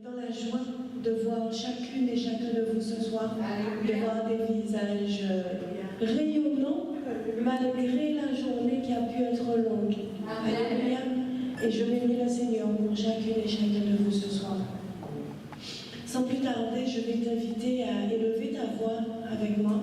Dans la joie de voir chacune et chacun de vous ce soir, de voir des visages rayonnants malgré la journée qui a pu être longue. Alléluia. Et je bénis le Seigneur pour chacune et chacun de vous ce soir. Sans plus tarder, je vais t'inviter à élever ta voix avec moi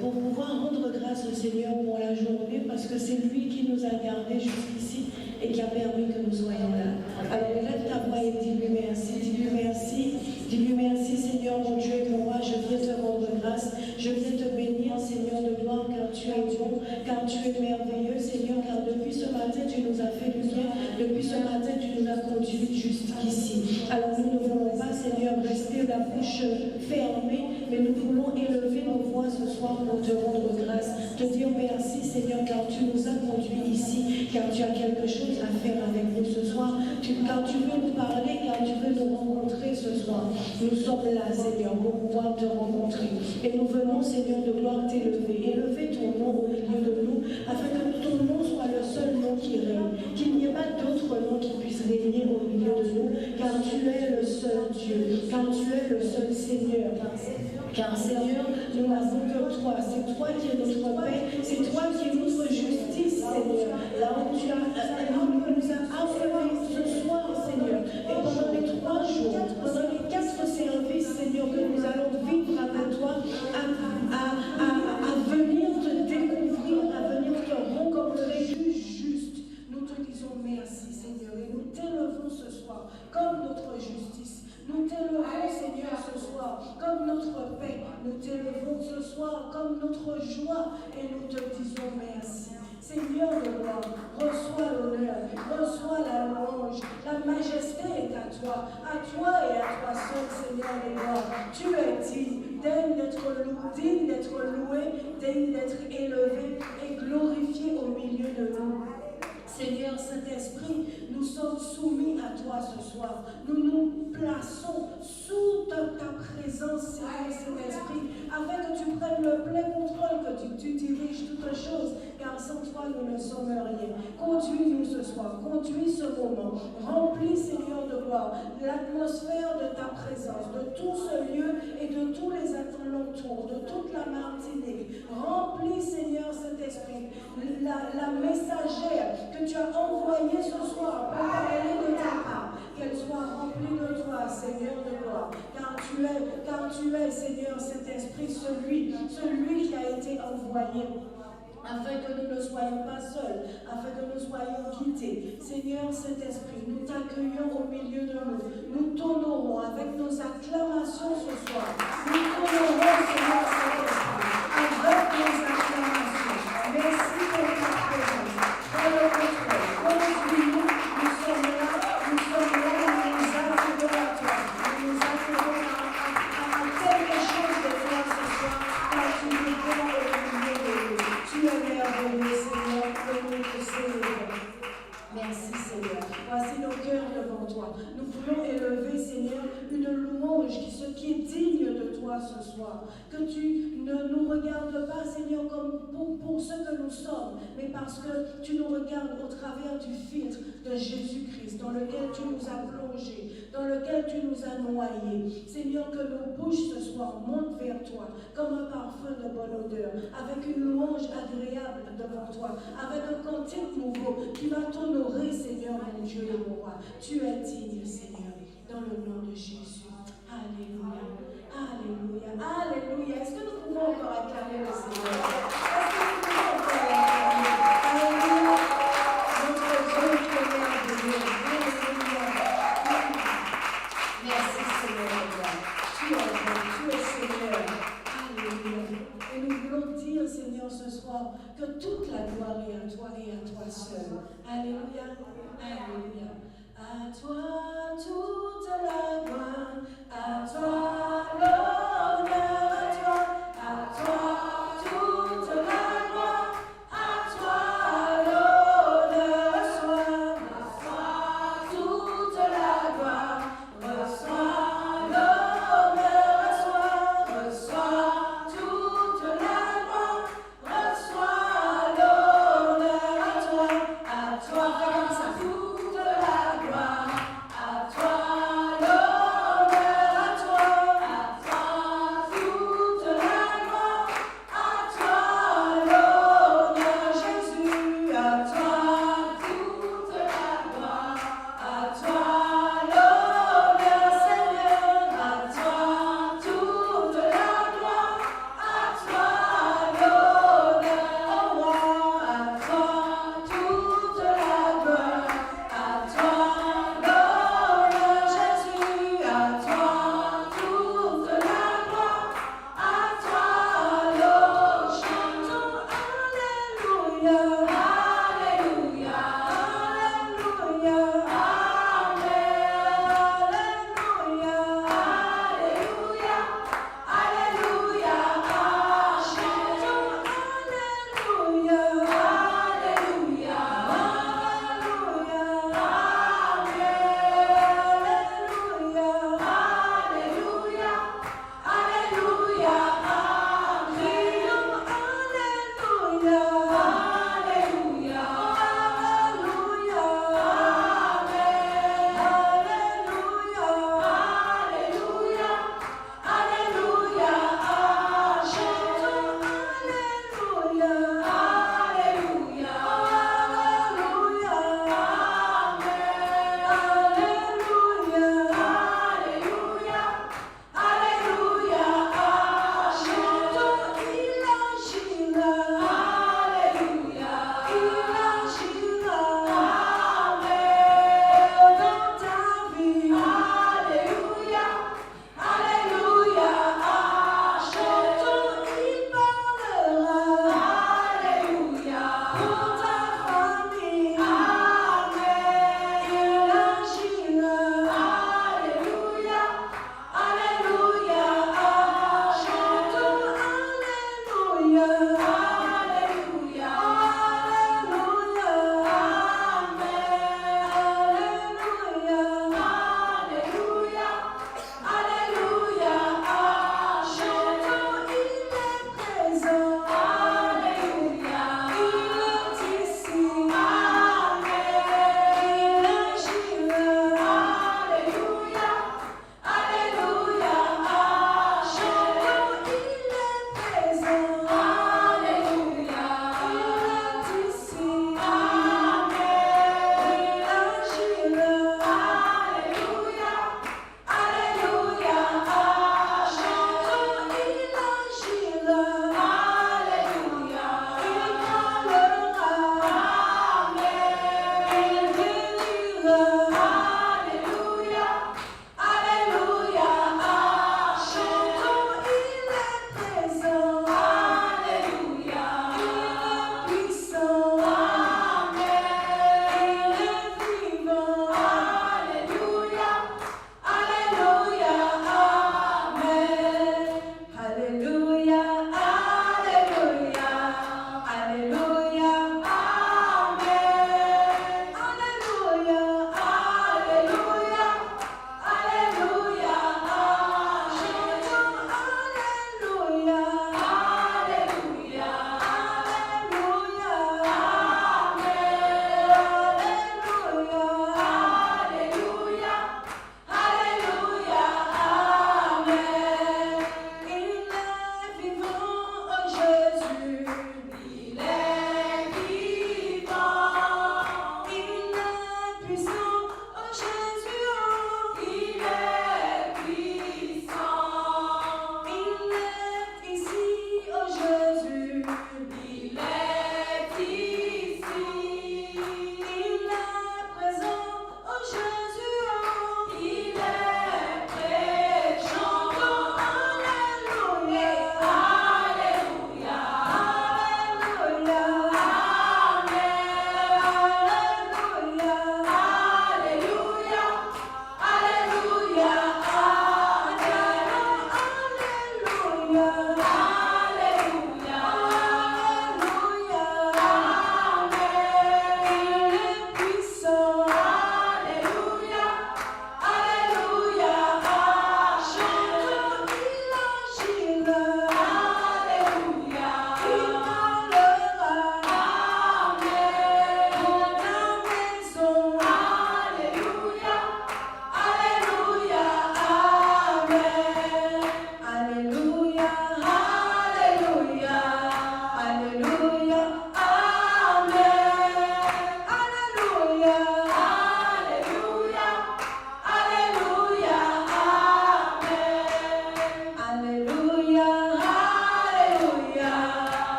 pour pouvoir rendre grâce au Seigneur pour la journée, parce que c'est lui qui nous a gardés jusqu'ici et qui a permis que nous soyons là. Alors lève ta voix et dis-lui merci, dis-lui merci, dis-lui merci Seigneur mon Dieu et mon roi, je viens te rendre grâce, je viens te bénir Seigneur de gloire, car tu es bon, car tu es merveilleux Seigneur, car depuis ce matin tu nous as fait du bien, depuis ce matin tu nous as conduits jusqu'ici. Alors nous ne voulons pas Seigneur rester la bouche fermée, mais nous voulons élever nos voix ce soir pour te rendre grâce, te dire merci Seigneur, car tu nous as conduits ici, car tu as quelque chose à faire avec nous ce soir, car tu veux nous parler, car tu veux nous rencontrer ce soir. Nous sommes là Seigneur pour pouvoir te rencontrer et nous venons Seigneur de gloire t'élever, élever ton nom au milieu de nous, afin que ton nom soit le seul nom qui règne, qu'il n'y ait pas d'autre nom qui puisse régner au milieu de nous, car tu es le seul Dieu, car tu es le seul Seigneur. Car Seigneur, nous n'avons que toi, c'est toi qui es notre paix, c'est toi qui es notre justice, Seigneur. Là où tu nous as appelés ce soir, Seigneur, et pendant les 3 jours, pendant les 4 services, Seigneur, que nous allons vivre avec toi, à venir te découvrir, à venir te rencontrer juste. Nous te disons merci, Seigneur, et nous t'élevons ce soir comme notre justice. Nous t'élevons, Seigneur, ce soir comme notre paix. Nous t'élevons ce soir comme notre joie et nous te disons merci. Seigneur de gloire, reçois l'honneur, reçois la louange. La majesté est à toi et à toi seul, Seigneur de gloire. Tu es digne, digne d'être loué, digne d'être élevé et glorifié au milieu de nous. Seigneur Saint-Esprit, nous sommes soumis à toi ce soir. Nous nous plaçons sous ta présence, Seigneur Saint-Esprit, afin que tu prennes le plein contrôle, que tu diriges toutes choses, car sans toi nous ne sommes rien. Conduis-nous ce soir, conduis ce moment. Remplis, Seigneur de gloire, l'atmosphère de ta présence, de tout ce lieu et de tous les alentours, de toute la Martinique. Remplis, Seigneur Saint-Esprit, la messagère que tu as envoyée ce soir pour parler de ta part, qu'elle soit remplie de toi, Seigneur de gloire, car tu es, Seigneur Saint-Esprit, celui qui a été envoyé, afin que nous ne soyons pas seuls, afin que nous soyons quittés. Seigneur Saint-Esprit, nous t'accueillons au milieu de nous. Nous t'honorons avec nos acclamations ce soir. Nous t'honorons, Seigneur Saint-Esprit, avec nos acclamations. Merci pour ta présence. Prends le contrôle. Conduis-nous. Nous sommes là, nous nous accueillons à toi. Nous nous accueillons à quelque chose de toi ce soir, car tu nous donnes au milieu de nous. Tu es merveilleux, Seigneur, et nous te célébrons. Merci, Seigneur. Voici nos cœurs devant toi. Nous voulons élever, Seigneur, une louange qui est digne de toi ce soir. Que tu ne nous regardes pas, Seigneur, comme pour ce que nous sommes, mais parce que tu nous regardes au travers du filtre de Jésus-Christ, dans lequel tu nous as plongés, dans lequel tu nous as noyés. Seigneur, que nos bouches ce soir montent vers toi, comme un parfum de bonne odeur, avec une louange agréable devant toi, avec un cantique nouveau qui va t'honorer, Seigneur, mon Dieu et mon roi. Tu es digne, Seigneur, dans le nom de Jésus. Alléluia, alléluia, alléluia. Est-ce que nous pouvons encore acclamer le Seigneur? Est-ce que nous pouvons encore l'acclamer? Alléluia. Notre Dieu qui est merveilleux. Alléluia. Merci, Seigneur. Tu es bon, tu es Seigneur. Alléluia. Et nous voulons dire, Seigneur, ce soir, que toute la gloire est à toi et à toi seul. Alléluia. Alléluia. À toi toute la gloire, à toi l'honneur, à toi toute la gloire, à toi l'honneur soit, reçois toute la gloire, reçois l'honneur soit, reçois toute la gloire, reçois l'honneur à toi, fais comme ça, toute la gloire.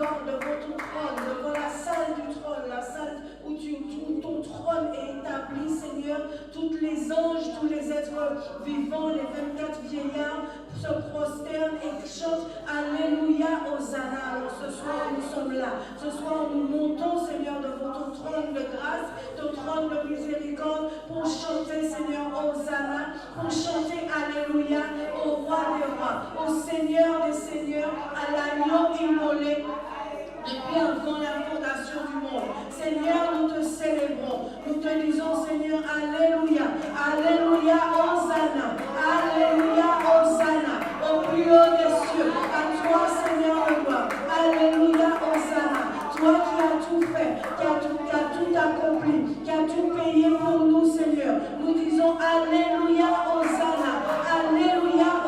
devant ton trône, devant la salle du trône, la salle où ton trône est établi, Seigneur. Tous les anges, tous les êtres vivants, les 24 vieillards se prosternent et chantent Alléluia, Hosanna. Alors ce soir, nous sommes là. Ce soir, nous montons, Seigneur, devant ton trône de grâce, ton trône de miséricorde, pour chanter, Seigneur, Hosanna, pour chanter Alléluia au roi des rois, au Seigneur des seigneurs, à l'agneau immolé depuis avant la fondation du monde. Seigneur, nous te célébrons. Nous te disons, Seigneur, Alléluia, Alléluia, Hosanna, Alléluia, Hosanna, au plus haut des cieux. À toi, Seigneur, le roi. Alléluia, Hosanna. Toi qui as tout fait, qui as tout accompli, qui as tout payé pour nous, Seigneur. Nous disons Alléluia, Hosanna, Alléluia,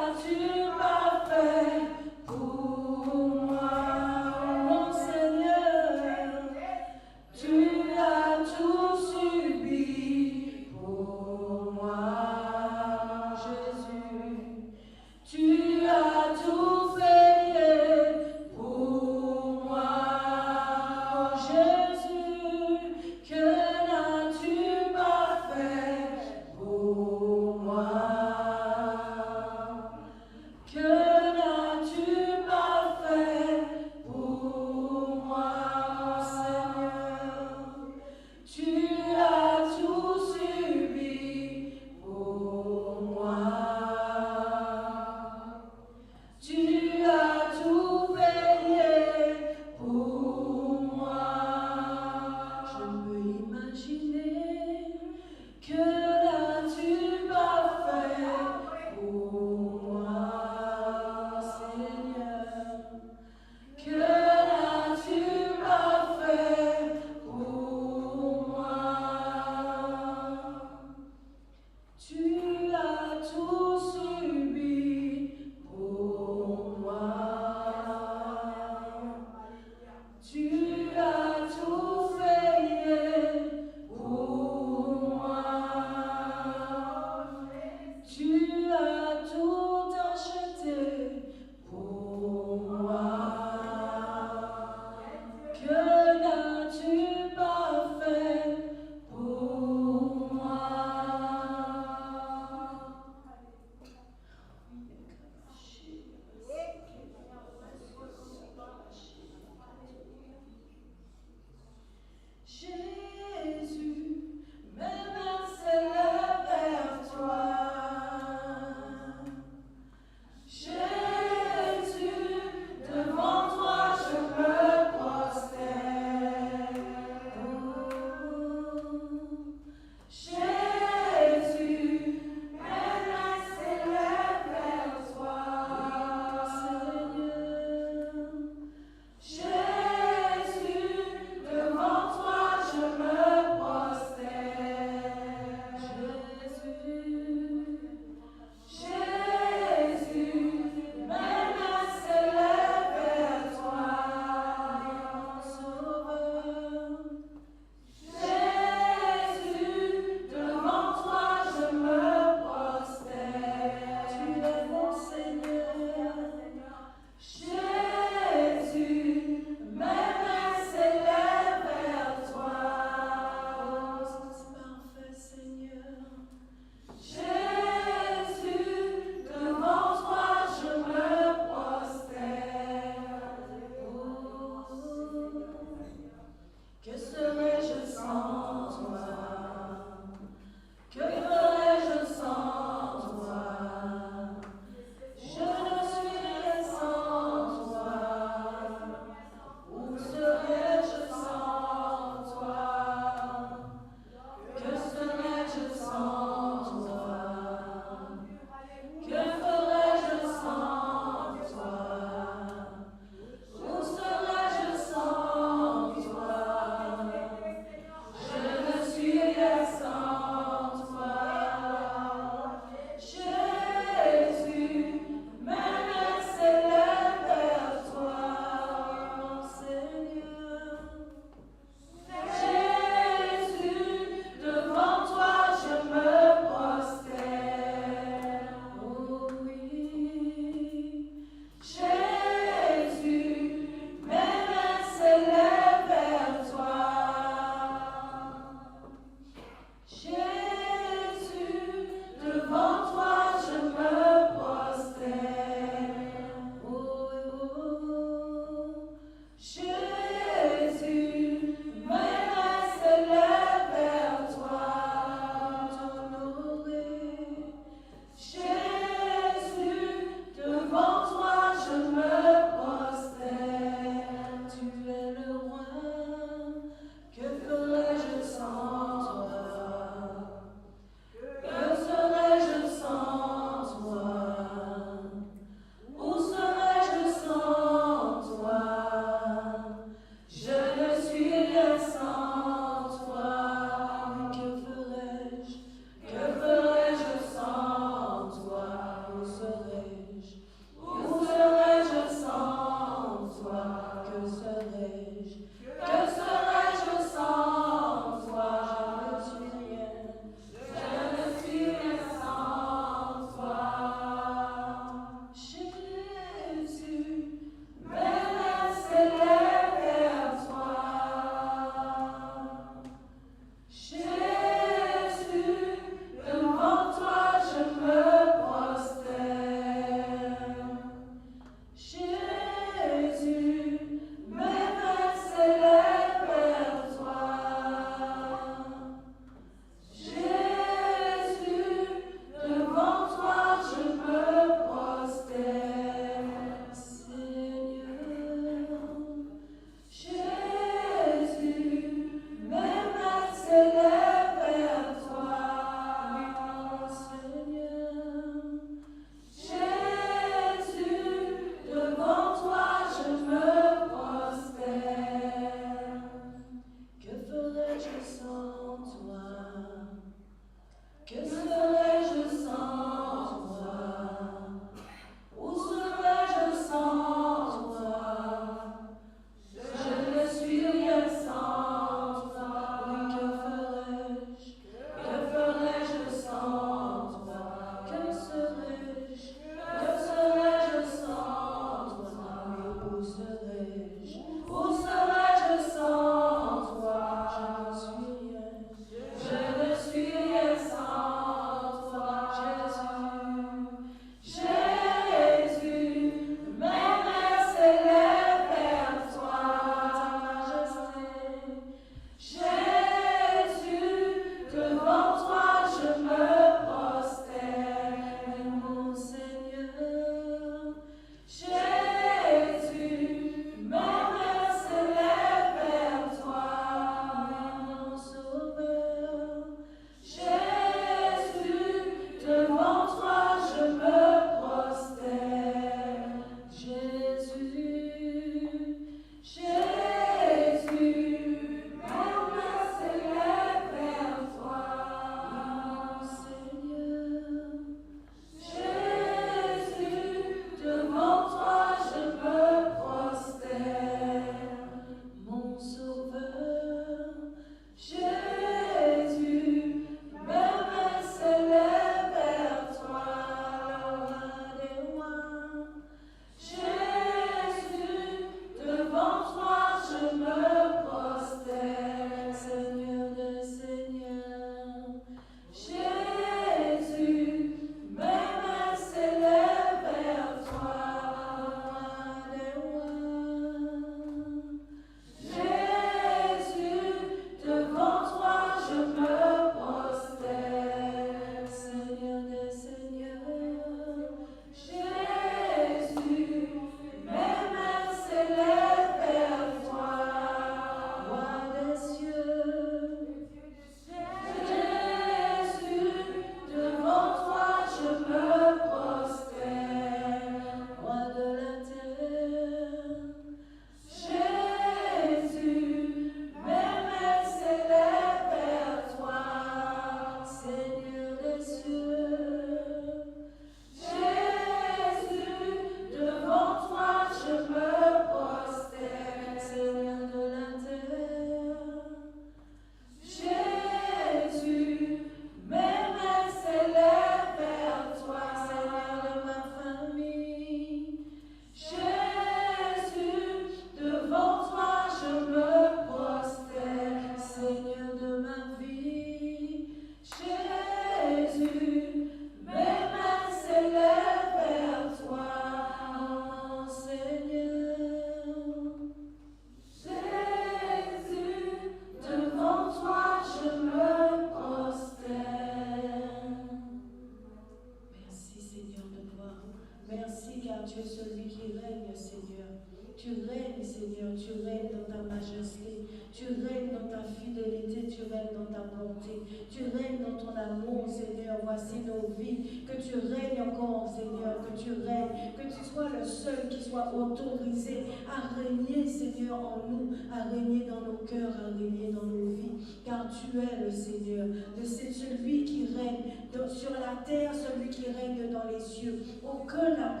car tu es celui qui règne, Seigneur. Tu règnes, Seigneur, tu règnes dans ta majesté, tu règnes dans ta fidélité, tu règnes dans ta bonté, tu règnes dans ton amour, Seigneur. Voici nos vies, que tu règnes encore, Seigneur, que tu règnes, que tu sois le seul qui soit autorisé à régner, Seigneur, en nous, à régner dans nos cœurs, à régner dans nos vies, car tu es le Seigneur, c'est celui qui règne sur la terre, celui qui règne dans les cieux. Aucun n'a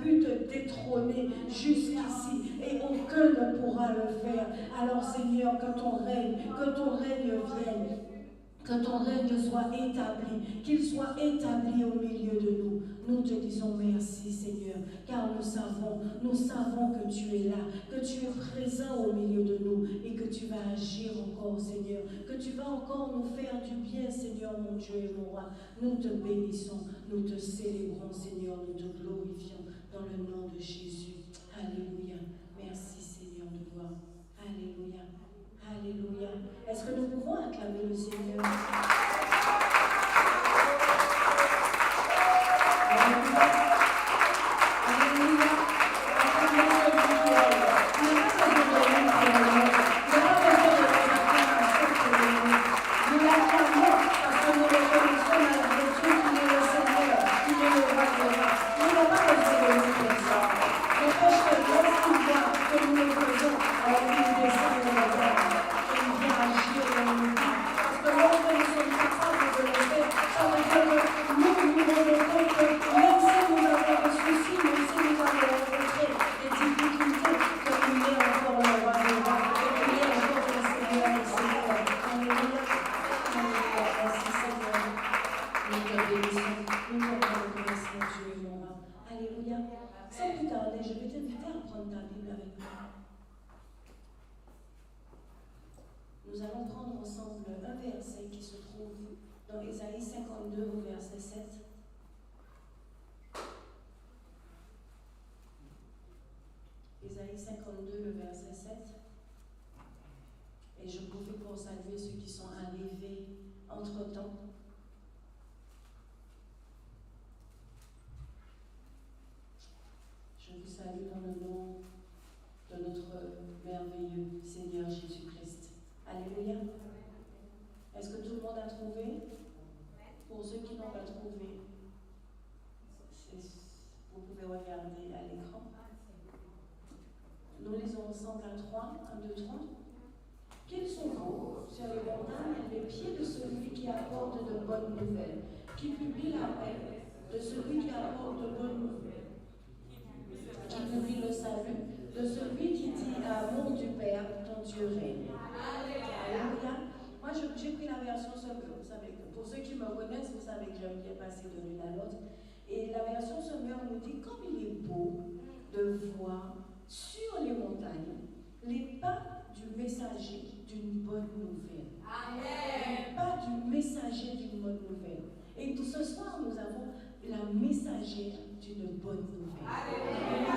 pu te détrôner jusqu'ici et aucun ne pourra le faire. Alors Seigneur, que ton règne vienne. Que ton règne soit établi, qu'il soit établi au milieu de nous. Nous te disons merci, Seigneur, car nous savons que tu es là, que tu es présent au milieu de nous et que tu vas agir encore, Seigneur, que tu vas encore nous faire du bien, Seigneur, mon Dieu et mon roi. Nous te bénissons, nous te célébrons, Seigneur, nous te glorifions dans le nom de Jésus. Alléluia. Merci, Seigneur de gloire. Alléluia. Alléluia. Est-ce que nous pouvons acclamer le Seigneur? Alléluia. Alléluia. Nous l'acclamons parce que nous reconnaissons malgré tout qu'il est le Seigneur, qu'il est le roi des rois. Nous n'avons pas besoin de nous faire ça. N'empêche que lorsqu'il voit que nous le faisons, alors il descend de la terre. Agir dans nos vies. Parce que lorsque nous sommes capables de le faire, ça veut dire que nous rendons compte que même si nous avons des soucis, même si nous avons rencontré des difficultés, qu'il est encore le roi des rois, qu'il est encore le Seigneur des seigneurs. Alléluia. Alléluia. Merci Seigneur. Nous te bénissons. Nous te remercions, Dieu et mon roi. Alléluia. Sans plus tarder, je vais t'inviter à prendre ta Bible avec moi. Nous allons prendre ensemble un verset qui se trouve dans Ésaïe 52 au verset 7. Ésaïe 52, le verset 7. Et je profite pour saluer ceux qui sont arrivés entre-temps. Je vous salue dans le nom de notre merveilleux Seigneur Jésus-Christ. Alléluia. Est-ce que tout le monde a trouvé? Pour ceux qui n'ont pas trouvé, vous pouvez regarder à l'écran. Nous lisons ensemble à 3, 1, 2, 3. Qu'ils sont beaux sur les montagnes les pieds de celui qui apporte de bonnes nouvelles, qui publie la paix, de celui qui apporte de bonnes nouvelles, qui publie le salut, de celui qui dit amour du Père, ton Dieu règne. Alléluia. Moi, j'ai pris la version Semeur. Vous savez que pour ceux qui me connaissent, vous savez que j'aime bien passer de l'une à l'autre. Et la version Semeur nous dit comme il est beau de voir sur les montagnes les pas du messager d'une bonne nouvelle. Amen. Les pas du messager d'une bonne nouvelle. Et tout ce soir, nous avons la messagère d'une bonne nouvelle. Amen.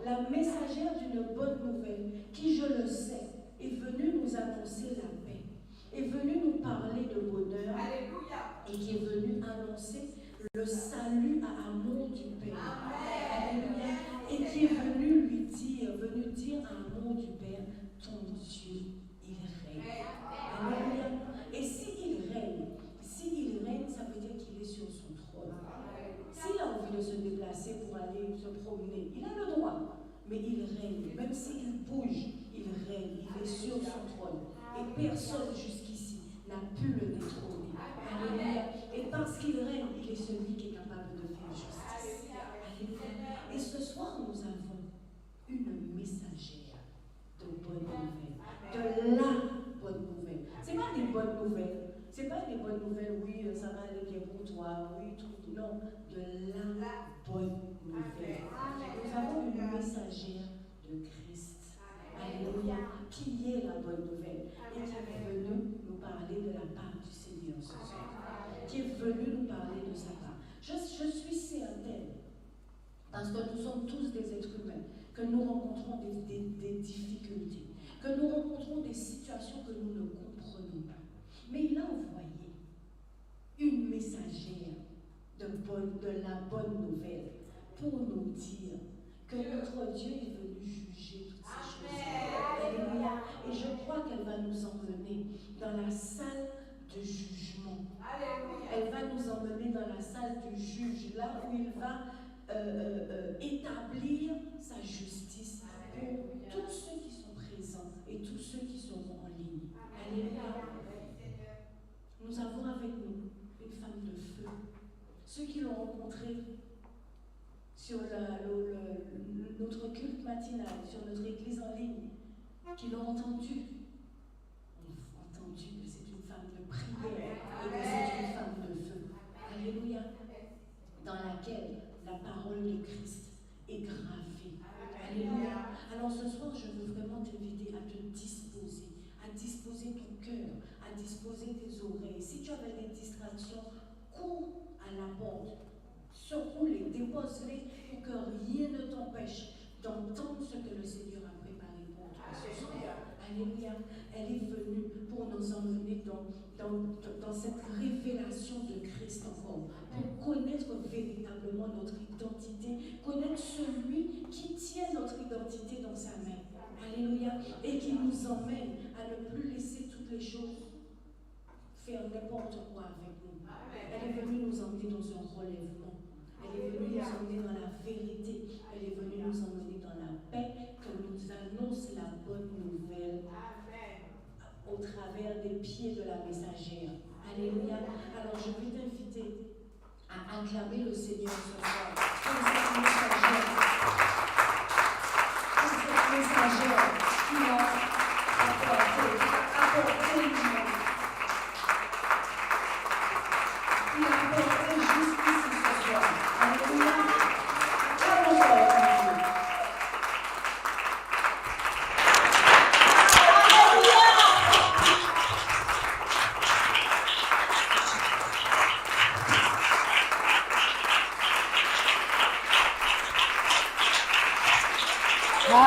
La messagère d'une bonne nouvelle qui, je le sais, est venue nous annoncer la paix, est venue nous parler de bonheur. Alléluia. Et qui est venue annoncer le salut à amour du Père. Amen. Alléluia. Et qui est venue lui dire, à amour du Père, ton Dieu, il règne. Alléluia. Et s'il règne, ça veut dire qu'il est sur son trône. S'il a envie de se déplacer pour aller se promener, il a le droit. Mais il règne. Même s'il bouge, il règne. Il est sur son trône. Et personne jusqu'ici n'a pu le détrôner. Alléluia. Et parce qu'il règne, il est celui qui est capable de faire justice. Alléluia. Et ce soir, nous avons une messagère de bonnes nouvelles. De la bonne nouvelle. Ce n'est pas des bonnes nouvelles. Ce n'est pas des bonnes nouvelles, oui, ça va aller bien pour toi, oui, tout. Non, de la bonne nouvelle. Nous avons une messagère de Christ. Alléluia. Qui est la bonne nouvelle et qui est venue nous parler de la part du Seigneur ce soir. Qui est venue nous parler de sa part. Je suis certaine, parce que nous sommes tous des êtres humains, que nous rencontrons des difficultés, que nous rencontrons des situations que nous ne comprenons pas. Mais il a envoyé une messagère de la bonne nouvelle pour nous dire que notre Dieu est venu juger toutes ces choses. Alléluia. Et je crois qu'elle va nous emmener dans la salle de jugement. Elle va nous emmener dans la salle du juge, là où il va établir sa justice pour tous ceux qui sont présents et tous ceux qui seront en ligne. Alléluia. Nous avons avec nous une femme de feu. Ceux qui l'ont rencontrée sur notre culte matinal, sur notre église en ligne, qui l'ont entendue, ont entendu que c'est une femme de prière et que c'est une femme de feu. Alléluia. Dans laquelle la parole de Christ est gravée. Alléluia. Alors ce soir, je veux vraiment t'inviter à te disposer ton cœur, à disposer tes oreilles. Si tu avais des distractions, cours à la porte, secoue-les, dépose-les pour que rien ne t'empêche d'entendre ce que le Seigneur a préparé pour toi ce soir. Alléluia. Elle est venue pour nous emmener dans cette révélation de Christ encore, pour connaître véritablement notre identité, connaître celui qui tient notre identité dans sa main. Alléluia. Et qui nous emmène à ne plus laisser toutes les choses faire n'importe quoi avec nous. Elle est venue nous emmener dans un relèvement. Elle est venue nous emmener dans la vérité. Elle est venue nous emmener dans la paix que nous annonce la bonne nouvelle au travers des pieds de la messagère. Alléluia. Alors je vais t'inviter à acclamer le Seigneur ce soir. Comme cette messagère. Comme cette messagère qui a apporté lui-même. Il a apporté justice ce soir. Alléluia.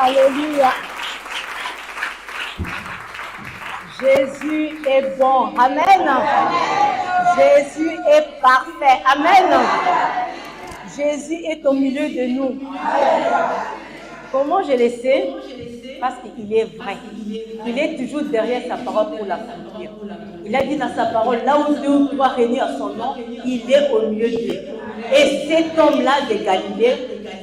Alléluia. Jésus est bon. Amen. Jésus est parfait. Amen. Jésus est au milieu de nous. Comment je le sais? Parce qu'il est vrai. Il est toujours derrière sa parole pour l'accomplir. Il a dit dans sa parole, là où 2 ou 3 réunis à son nom, il est au milieu d'eux. Et cet homme-là de Galilée,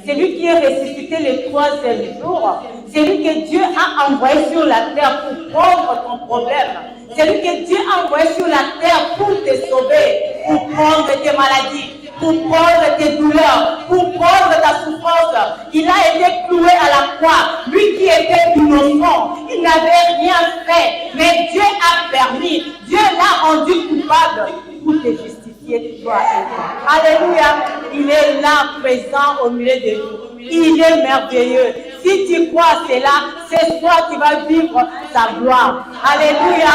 c'est lui qui est ressuscité le 3e jour. C'est lui que Dieu a envoyé sur la terre pour prendre ton problème. C'est lui que Dieu a envoyé sur la terre pour te sauver, pour prendre tes maladies, pour prendre tes douleurs, pour prendre ta souffrance. Il a été cloué à la croix. Lui qui était innocent, il n'avait rien fait. Mais Dieu a permis. Dieu l'a rendu coupable pour te justifier, toi et moi. Alléluia. Il est là, présent au milieu de nous. Il est merveilleux. Si tu crois à cela, c'est toi qui vas vivre sa gloire. Alléluia.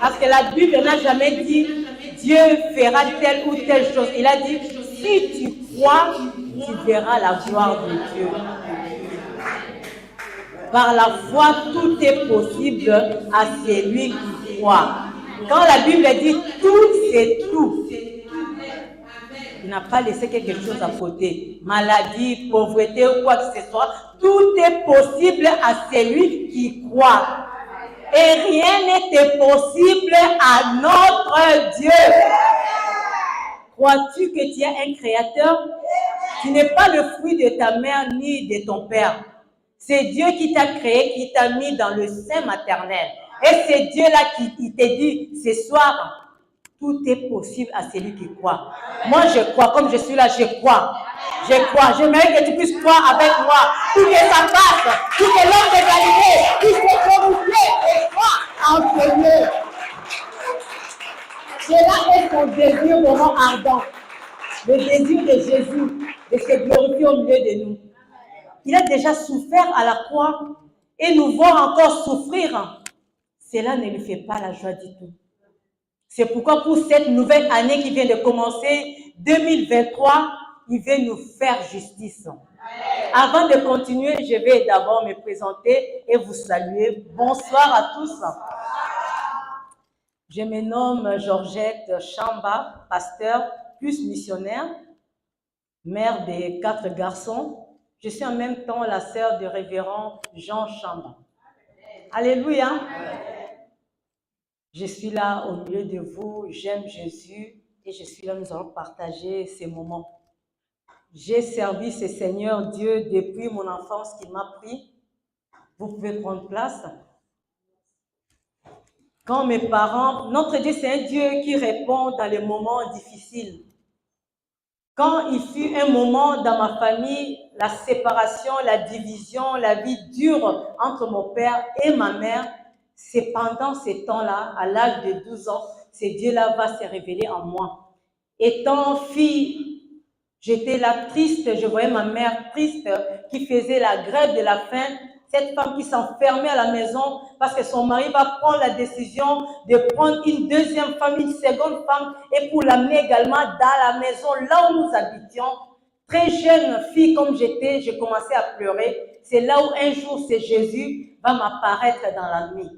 Parce que la Bible n'a jamais dit Dieu fera telle ou telle chose. Il a dit, si tu crois, tu verras la gloire de Dieu. Par la foi, tout est possible à celui qui croit. Quand la Bible dit tout, c'est tout. Il n'a pas laissé quelque chose à côté. Maladie, pauvreté ou quoi que ce soit. Tout est possible à celui qui croit. Et rien n'est possible à notre Dieu. Crois-tu que tu es un créateur? Tu n'es pas le fruit de ta mère ni de ton père. C'est Dieu qui t'a créé, qui t'a mis dans le sein maternel. Et c'est Dieu-là qui t'a dit ce soir, tout est possible à celui qui croit. Moi, je crois. Comme je suis là, je crois. Je crois. J'aimerais que tu puisses croire avec moi. Tout que ça passe. Tout que l'homme de Galilée puisse se renouveler et croire en Dieu. Cela est son désir vraiment ardent. Le désir de Jésus de se glorifier au milieu de nous. Il a déjà souffert à la croix et nous voir encore souffrir. Cela ne lui fait pas la joie du tout. C'est pourquoi pour cette nouvelle année qui vient de commencer, 2023, il veut nous faire justice. Avant de continuer, je vais d'abord me présenter et vous saluer. Bonsoir à tous. Je me nomme Georgette Chamba, pasteur plus missionnaire. mère des 4 garçons. Je suis en même temps la sœur du révérend Jean Chamba. Alléluia. Je suis là au milieu de vous, j'aime Jésus et je suis là, nous allons partager ces moments. J'ai servi ce Seigneur Dieu depuis mon enfance qui m'a pris. Vous pouvez prendre place. Quand mes parents, notre Dieu, c'est un Dieu qui répond dans les moments difficiles. Quand il fut un moment dans ma famille, la séparation, la division, la vie dure entre mon père et ma mère, c'est pendant ces temps-là, à l'âge de 12 ans, ce Dieu-là va se révéler en moi. Étant fille, j'étais là triste, je voyais ma mère triste qui faisait la grève de la faim, cette femme qui s'enfermait à la maison parce que son mari va prendre la décision de prendre une deuxième femme, une seconde femme et pour l'amener également dans la maison là où nous habitions. Très jeune fille comme j'étais, j'ai commencé à pleurer. C'est là où un jour, c'est Jésus va m'apparaître dans la nuit.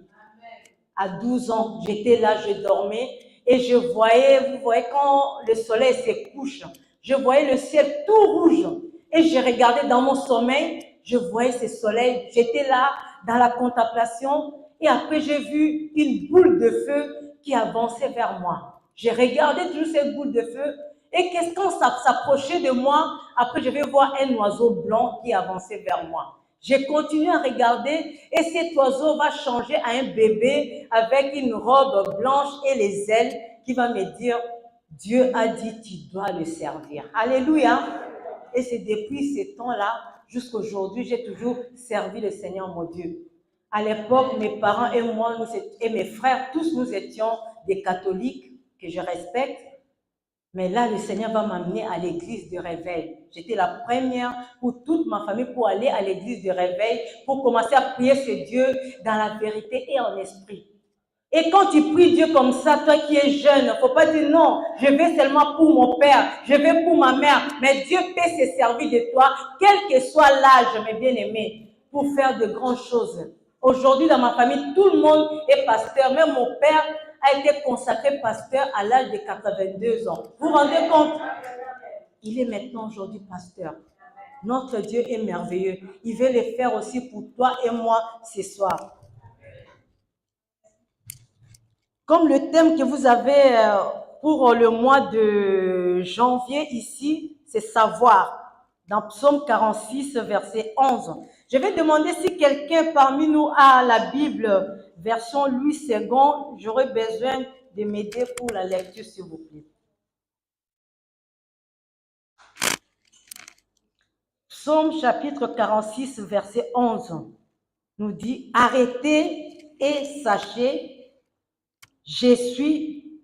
À 12 ans, j'étais là, je dormais et je voyais, vous voyez, quand le soleil se couche, je voyais le ciel tout rouge et je regardais dans mon sommeil, je voyais ce soleil, j'étais là dans la contemplation et après j'ai vu une boule de feu qui avançait vers moi. J'ai regardé toujours cette boule de feu et qu'est-ce qu'on s'approchait de moi, après je vais voir un oiseau blanc qui avançait vers moi. J'ai continué à regarder et cet oiseau va changer à un bébé avec une robe blanche et les ailes qui va me dire, Dieu a dit, tu dois le servir. Alléluia. Et c'est depuis ces temps-là jusqu'à aujourd'hui, j'ai toujours servi le Seigneur mon Dieu. À l'époque, mes parents et moi, et mes frères, tous nous étions des catholiques que je respecte. Mais là, le Seigneur va m'amener à l'église de réveil. J'étais la première pour toute ma famille pour aller à l'église de réveil, pour commencer à prier ce Dieu dans la vérité et en esprit. Et quand tu pries Dieu comme ça, toi qui es jeune, il ne faut pas dire non, je vais seulement pour mon père, je vais pour ma mère, mais Dieu peut se servir de toi, quel que soit l'âge, mes bien-aimés, pour faire de grandes choses. Aujourd'hui, dans ma famille, tout le monde est pasteur, même mon père a été consacré pasteur à l'âge de 82 ans. Vous vous rendez compte? Il est maintenant aujourd'hui pasteur. Notre Dieu est merveilleux. Il veut le faire aussi pour toi et moi ce soir. Comme le thème que vous avez pour le mois de janvier ici, c'est savoir. Dans Psaume 46, verset 11. Je vais demander si quelqu'un parmi nous a la Bible version Louis II. J'aurais besoin de m'aider pour la lecture, s'il vous plaît. Psaume chapitre 46, verset 11 nous dit « Arrêtez et sachez, je suis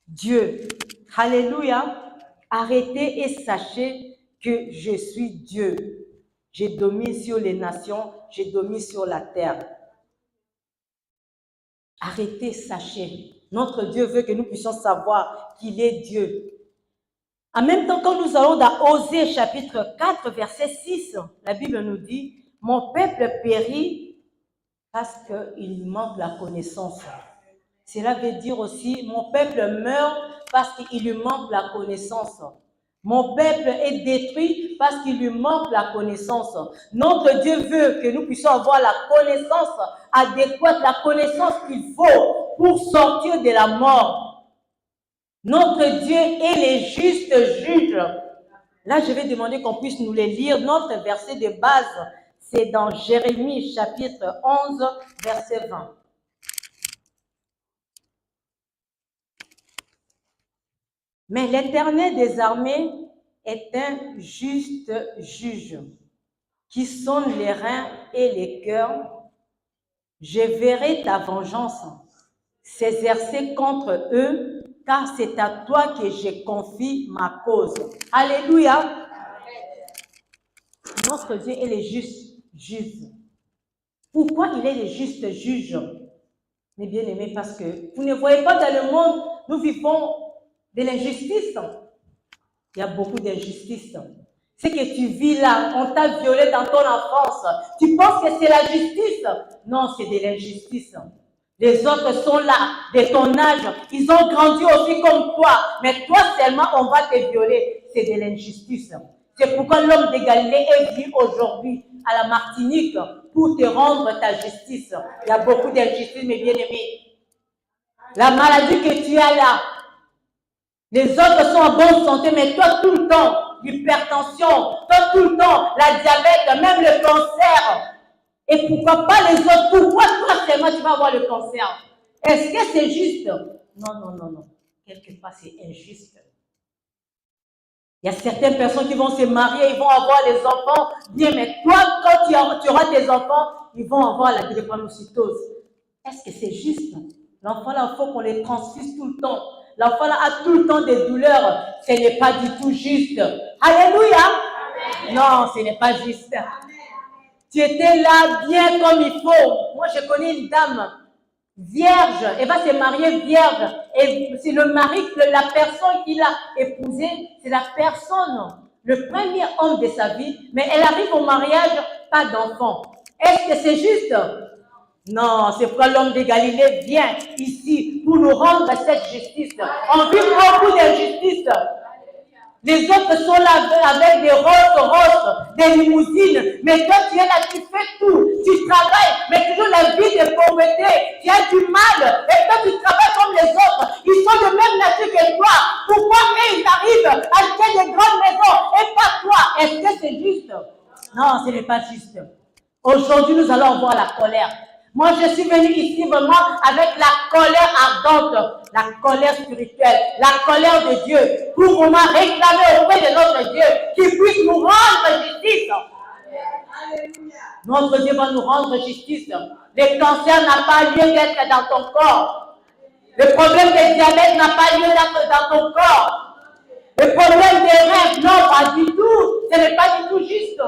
Dieu. » Alléluia. Arrêtez et sachez que je suis Dieu. J'ai domine sur les nations, j'ai domine sur la terre. Arrêtez, sachez. Notre Dieu veut que nous puissions savoir qu'il est Dieu. En même temps, quand nous allons dans Osée chapitre 4, verset 6, la Bible nous dit « Mon peuple périt parce qu'il manque la connaissance. » Cela veut dire aussi « Mon peuple meurt parce qu'il lui manque la connaissance. » Mon peuple est détruit parce qu'il lui manque la connaissance. Notre Dieu veut que nous puissions avoir la connaissance adéquate, la connaissance qu'il faut pour sortir de la mort. Notre Dieu est le juste juge. Là, je vais demander qu'on puisse nous les lire. Notre verset de base, c'est dans Jérémie chapitre 11, verset 20. Mais l'Éternel des armées est un juste juge qui sonde les reins et les cœurs. Je verrai ta vengeance s'exercer contre eux, car c'est à toi que je confie ma cause. Alléluia. Notre Dieu est le juste juge. Pourquoi il est le juste juge? Mes bien-aimés, parce que vous ne voyez pas dans le monde, nous vivons de l'injustice. Il y a beaucoup d'injustice. Ce que tu vis là, on t'a violé dans ton enfance. Tu penses que c'est la justice? Non, c'est de l'injustice. Les autres sont là, de ton âge. Ils ont grandi aussi comme toi. Mais toi seulement, on va te violer. C'est de l'injustice. C'est pourquoi l'homme de Galilée est venu aujourd'hui à la Martinique pour te rendre ta justice. Il y a beaucoup d'injustice, mes bien-aimés. La maladie que tu as là, les autres sont en bonne santé, mais toi tout le temps, l'hypertension, toi tout le temps, la diabète, même le cancer. Et pourquoi pas les autres? Pourquoi toi seulement tu vas avoir le cancer? Est-ce que c'est juste? Non, non, non, non. Quelque part, c'est injuste. Il y a certaines personnes qui vont se marier, ils vont avoir les enfants. Bien, mais toi, quand tu auras tes enfants, ils vont avoir la drépanocytose. Est-ce que c'est juste? L'enfant là, il faut qu'on les transfuse tout le temps. L'enfant là a tout le temps des douleurs. Ce n'est pas du tout juste. Alléluia. Non, ce n'est pas juste. Tu étais là bien comme il faut. Moi, je connais une dame vierge. Elle va se marier vierge. Et c'est le mari, la personne qu'il a épousée, c'est la personne, le premier homme de sa vie. Mais elle arrive au mariage, pas d'enfant. Est-ce que c'est juste? Non, c'est pourquoi l'homme de Galilée vient ici pour nous rendre cette justice. On vit beaucoup d'injustice. Les autres sont là avec des roses, des limousines. Mais toi, tu es là, tu fais tout. Tu travailles, mais toujours la vie de pauvreté. Tu as du mal. Et toi, tu travailles comme les autres. Ils sont de même nature que toi. Pourquoi eux, ils arrivent à acheter des grandes maisons et pas toi? Est-ce que c'est juste? Non, ce n'est pas juste. Aujourd'hui, nous allons voir la colère. Moi, je suis venue ici vraiment avec la colère ardente, la colère spirituelle, la colère de Dieu, pour vraiment réclamer auprès de notre Dieu qu'il puisse nous rendre justice. Notre Dieu va nous rendre justice. Le cancer n'a pas lieu d'être dans ton corps. Le problème de diabète n'a pas lieu d'être dans ton corps. Le problème des rêves, non, pas du tout. Ce n'est pas du tout juste.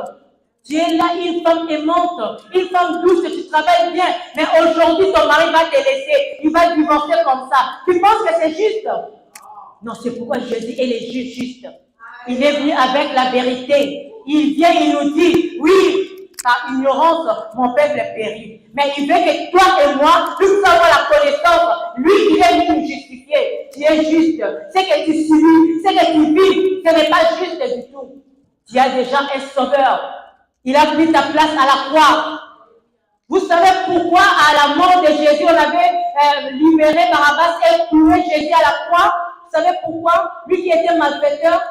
Tu es là, une femme aimante, une femme douce, tu travailles bien, mais aujourd'hui ton mari va te laisser, il va divorcer comme ça. Tu penses que c'est juste? Non, c'est pourquoi Jésus est le juge juste. Il est venu avec la vérité. Il vient, il nous dit, oui, par ignorance, mon peuple périt. Mais il veut que toi et moi, nous puissions avoir la connaissance. Lui, il est venu nous justifier. Tu es juste. C'est que tu subis, c'est que tu vis, ce n'est pas juste du tout. Tu as déjà un sauveur. Il a pris ta place à la croix. Vous savez pourquoi à la mort de Jésus, on avait libéré Barabbas et cloué Jésus à la croix? Vous savez pourquoi? Lui qui était malfaiteur,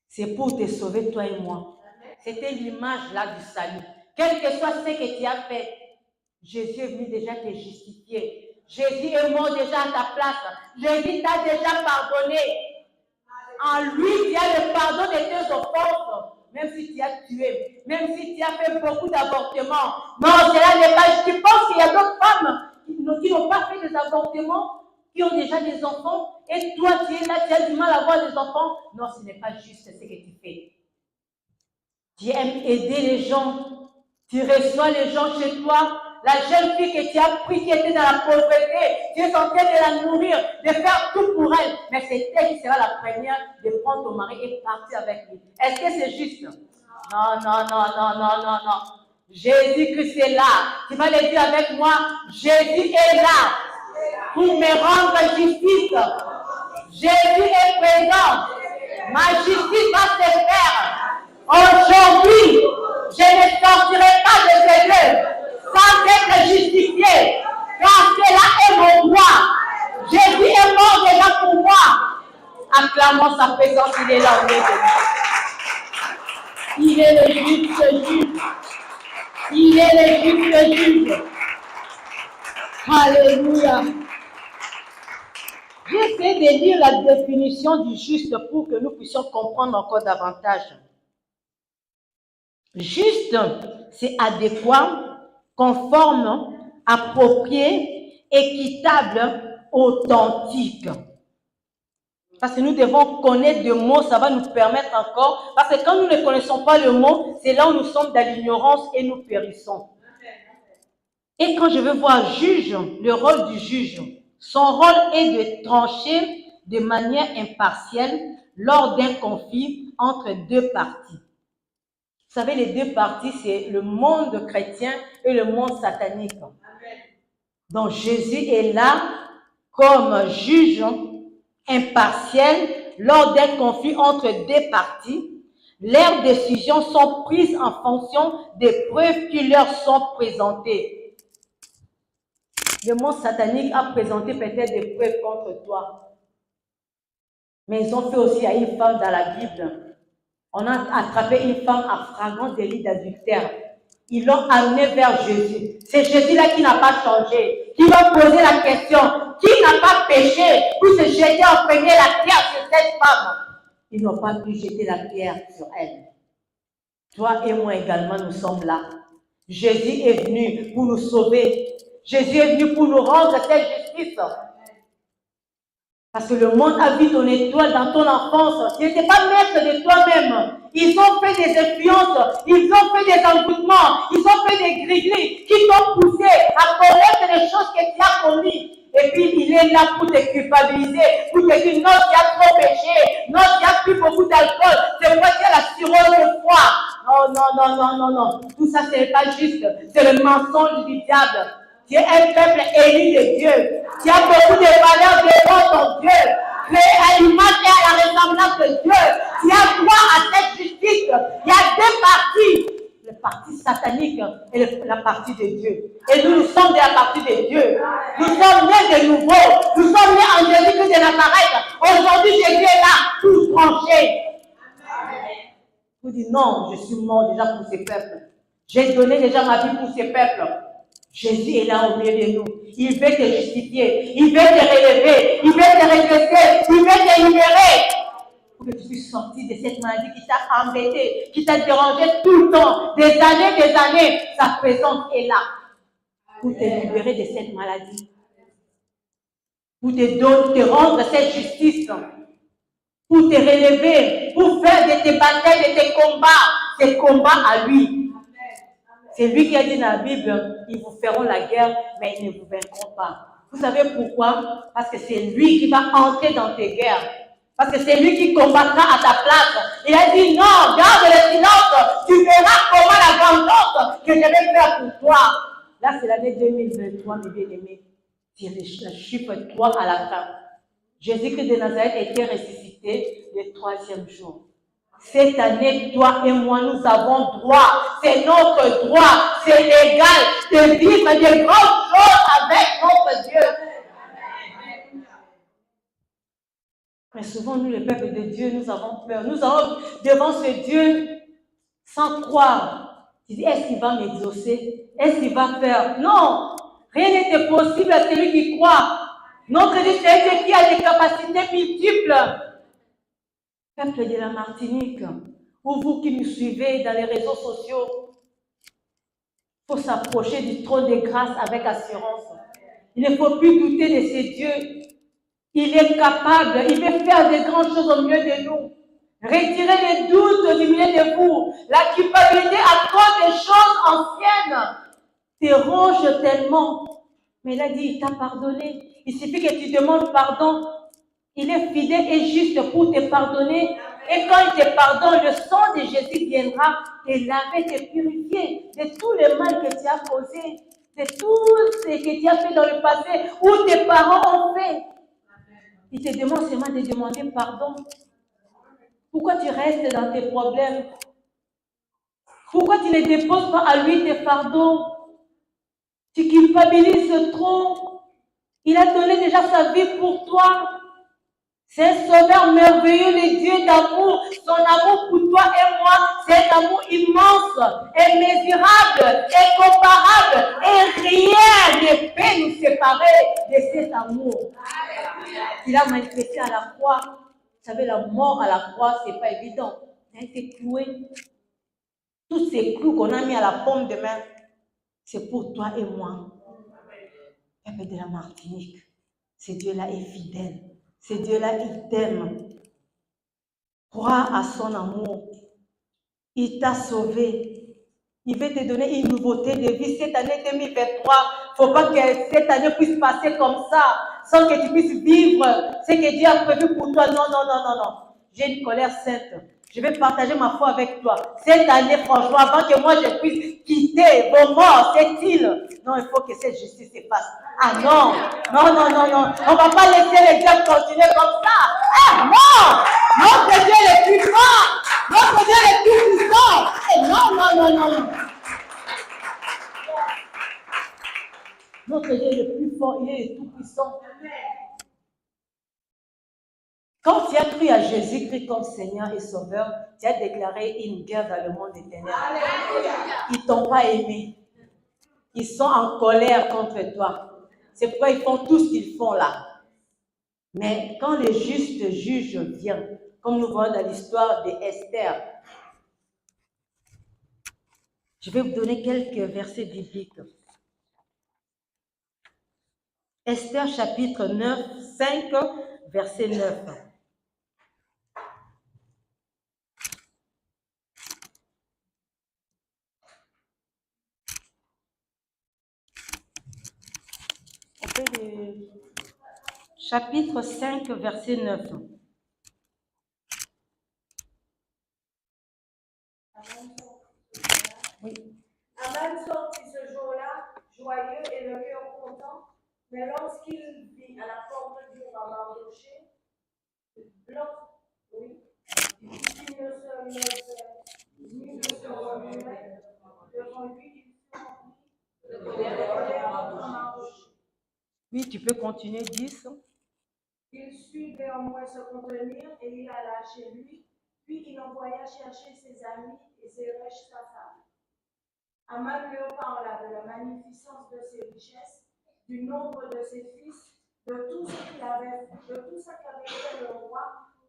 c'est pour te sauver toi et moi. C'était l'image là du salut. Quel que soit ce que tu as fait, Jésus est venu déjà te justifier. Jésus est mort déjà à ta place. Jésus t'a déjà pardonné. En lui, tu as le pardon de tes offenses. Même si tu as tué, même si tu as fait beaucoup d'avortements. Non, cela n'est pas. Tu penses qu'il y a d'autres femmes qui n'ont pas fait des avortements, qui ont déjà des enfants, et toi tu es là, tu as du mal à avoir des enfants. Non, ce n'est pas juste ce que tu fais. Tu aimes aider les gens. Tu reçois les gens chez toi. La jeune fille que tu as pris, qui était dans la pauvreté, tu es en train de la nourrir, de faire tout pour elle. Mais c'est elle qui sera la première de prendre ton mari et partir avec lui. Est-ce que c'est juste? Non, non, non, non, non, non, non. Jésus-Christ est là. Tu vas le dire avec moi. Jésus est là pour me rendre justice. Jésus est présent. Ma justice va se faire. Aujourd'hui, je ne sortirai pas de ce lieu sans être justifié, car cela est mon droit. Jésus est mort déjà pour moi. Acclamons sa présence, il est là au milieu de nous. Il est le juste juge. Il est le juste juge. Alléluia. J'essaie de lire la définition du juste pour que nous puissions comprendre encore davantage. Juste, c'est adéquat, conforme, approprié, équitable, authentique. Parce que nous devons connaître des mots, ça va nous permettre encore. Parce que quand nous ne connaissons pas le mot, c'est là où nous sommes dans l'ignorance et nous périssons. Et quand je veux voir juge, le rôle du juge, son rôle est de trancher de manière impartielle lors d'un conflit entre deux parties. Vous savez, les deux parties, c'est le monde chrétien et le monde satanique. Donc Jésus est là comme juge impartiel lors d'un conflit entre deux parties. Leurs décisions sont prises en fonction des preuves qui leur sont présentées. Le monde satanique a présenté peut-être des preuves contre toi. Mais ils ont fait aussi à une femme dans la Bible. On a attrapé une femme à flagrant délit d'adultère. Ils l'ont amenée vers Jésus. C'est Jésus-là qui n'a pas changé, qui va poser la question, qui n'a pas péché pour se jeter en premier la pierre sur cette femme. Ils n'ont pas pu jeter la pierre sur elle. Toi et moi également, nous sommes là. Jésus est venu pour nous sauver. Jésus est venu pour nous rendre cette justice. Parce que le monde a vu ton étoile dans ton enfance. Tu n'étais pas maître de toi-même. Ils ont fait des influences, ils ont fait des envoûtements, ils ont fait des gris-gris qui t'ont poussé à connaître les choses que tu as commises. Et puis il est là pour te culpabiliser, pour te dire non, tu as trop péché, non, tu as pris beaucoup d'alcool, c'est moi qui ai la cirrhose de foi. Non, non, non, non, non, non. Tout ça, ce n'est pas juste. C'est le mensonge du diable. Tu es un peuple élu de Dieu. Tu as beaucoup de valeurs devant ton Dieu. Créé à l'image et à la ressemblance de Dieu. Tu as droit à cette justice. Il y a deux parties. La partie satanique et la partie de Dieu. Et nous sommes de la partie de Dieu. Nous sommes nés de nouveau. Nous sommes nés en Jésus-Christ de Nazareth. Aujourd'hui, Jésus est là pour trancher. Vous dites non, je suis mort déjà pour ces peuples. J'ai donné déjà ma vie pour ces peuples. Jésus est là au milieu de nous. Il veut te justifier. Il veut te relever. Il veut te redresser. Il veut te libérer. Pour que tu puisses sortir de cette maladie qui t'a embêté, qui t'a dérangé tout le temps. Des années. Sa présence est là. Pour te libérer de cette maladie. Pour te rendre cette justice. Pour te relever. Pour faire de tes batailles, de tes combats. Tes combats à lui. C'est lui qui a dit dans la Bible, ils vous feront la guerre, mais ils ne vous vaincront pas. Vous savez pourquoi? Parce que c'est lui qui va entrer dans tes guerres. Parce que c'est lui qui combattra à ta place. Il a dit non, garde le silence, tu verras comment la vengeance que je vais faire pour toi. Là, c'est l'année 2023, mes bien-aimés. C'est le chiffre 3 à la fin. Jésus-Christ de Nazareth était ressuscité le 3e jour. Cette année, toi et moi, nous avons droit. C'est notre droit. C'est légal de vivre de grandes choses avec notre Dieu. Mais souvent, nous, le peuple de Dieu, nous avons peur. Nous allons devant ce Dieu sans croire. Tu dis, est-ce qu'il va m'exaucer? Est-ce qu'il va faire? Non, rien n'est possible à celui qui croit. Notre Dieu, c'est Dieu qui a des capacités multiples. Peuple de la Martinique, ou vous qui nous suivez dans les réseaux sociaux, il faut s'approcher du trône de grâce avec assurance. Il ne faut plus douter de ces dieux. Il est capable, il veut faire de grandes choses au milieu de nous. Retirer les doutes du milieu de vous. La culpabilité à cause des choses anciennes te ronge tellement. Mais il a dit, il t'a pardonné. Il suffit que tu demandes pardon. Il est fidèle et juste pour te pardonner. Et quand il te pardonne, le sang de Jésus viendra te laver, te purifier de tout le mal que tu as causé, de tout ce que tu as fait dans le passé ou tes parents ont fait. Il te demande seulement de demander pardon. Pourquoi tu restes dans tes problèmes? Pourquoi tu ne déposes pas à lui tes fardeaux? Tu culpabilises trop. Il a donné déjà sa vie pour toi. C'est un sauveur merveilleux, le Dieu d'amour. Son amour pour toi et moi, c'est un amour immense, immesurable, incomparable. Et rien ne peut nous séparer de cet amour. Il a manifesté à la croix. Vous savez, la mort à la croix, ce n'est pas évident. Il a été cloué. Tous ces clous qu'on a mis à la paume de main, c'est pour toi et moi. Peuple de la Martinique, ce Dieu-là est fidèle. Ce Dieu-là, il t'aime. Crois à son amour. Il t'a sauvé. Il veut te donner une nouveauté de vie cette année 2023. Il ne faut pas que cette année puisse passer comme ça, sans que tu puisses vivre ce que Dieu a prévu pour toi. Non, non, non, non, non. J'ai une colère sainte. Je vais partager ma foi avec toi. Cette année, franchement, avant que moi je puisse quitter vos morts, cette île, non, il faut que cette justice se fasse. Ah non, non, non, non, non. On ne va pas laisser les dieux continuer comme ça. Ah non, notre Dieu est le plus fort. Notre Dieu est le plus puissant. Et non, non, non, non, non. Notre Dieu est le plus fort, il est le tout puissant. Quand tu as cru à Jésus-Christ comme Seigneur et Sauveur, tu as déclaré une guerre dans le monde éternel. Ils ne t'ont pas aimé. Ils sont en colère contre toi. C'est pourquoi ils font tout ce qu'ils font là. Mais quand le juste juge vient, comme nous voyons dans l'histoire d'Esther, je vais vous donner quelques versets bibliques. Esther chapitre 9, 5, verset 9. On fait le chapitre 5, verset 9. Oui. Aman sortit ce jour-là, joyeux et le cœur content, mais lorsqu'il vit à la porte du roi Mardochée, il ne se remuait devant lui, il fut rempli de colère contre Mardochée. Oui, tu peux continuer, 10. Il sut néanmoins se contenir et il alla chez lui, puis il envoya chercher ses amis et Zeresh sa femme. Aman leur parla de la magnificence de ses richesses, du nombre de ses fils, de tout ce qu'avait fait le roi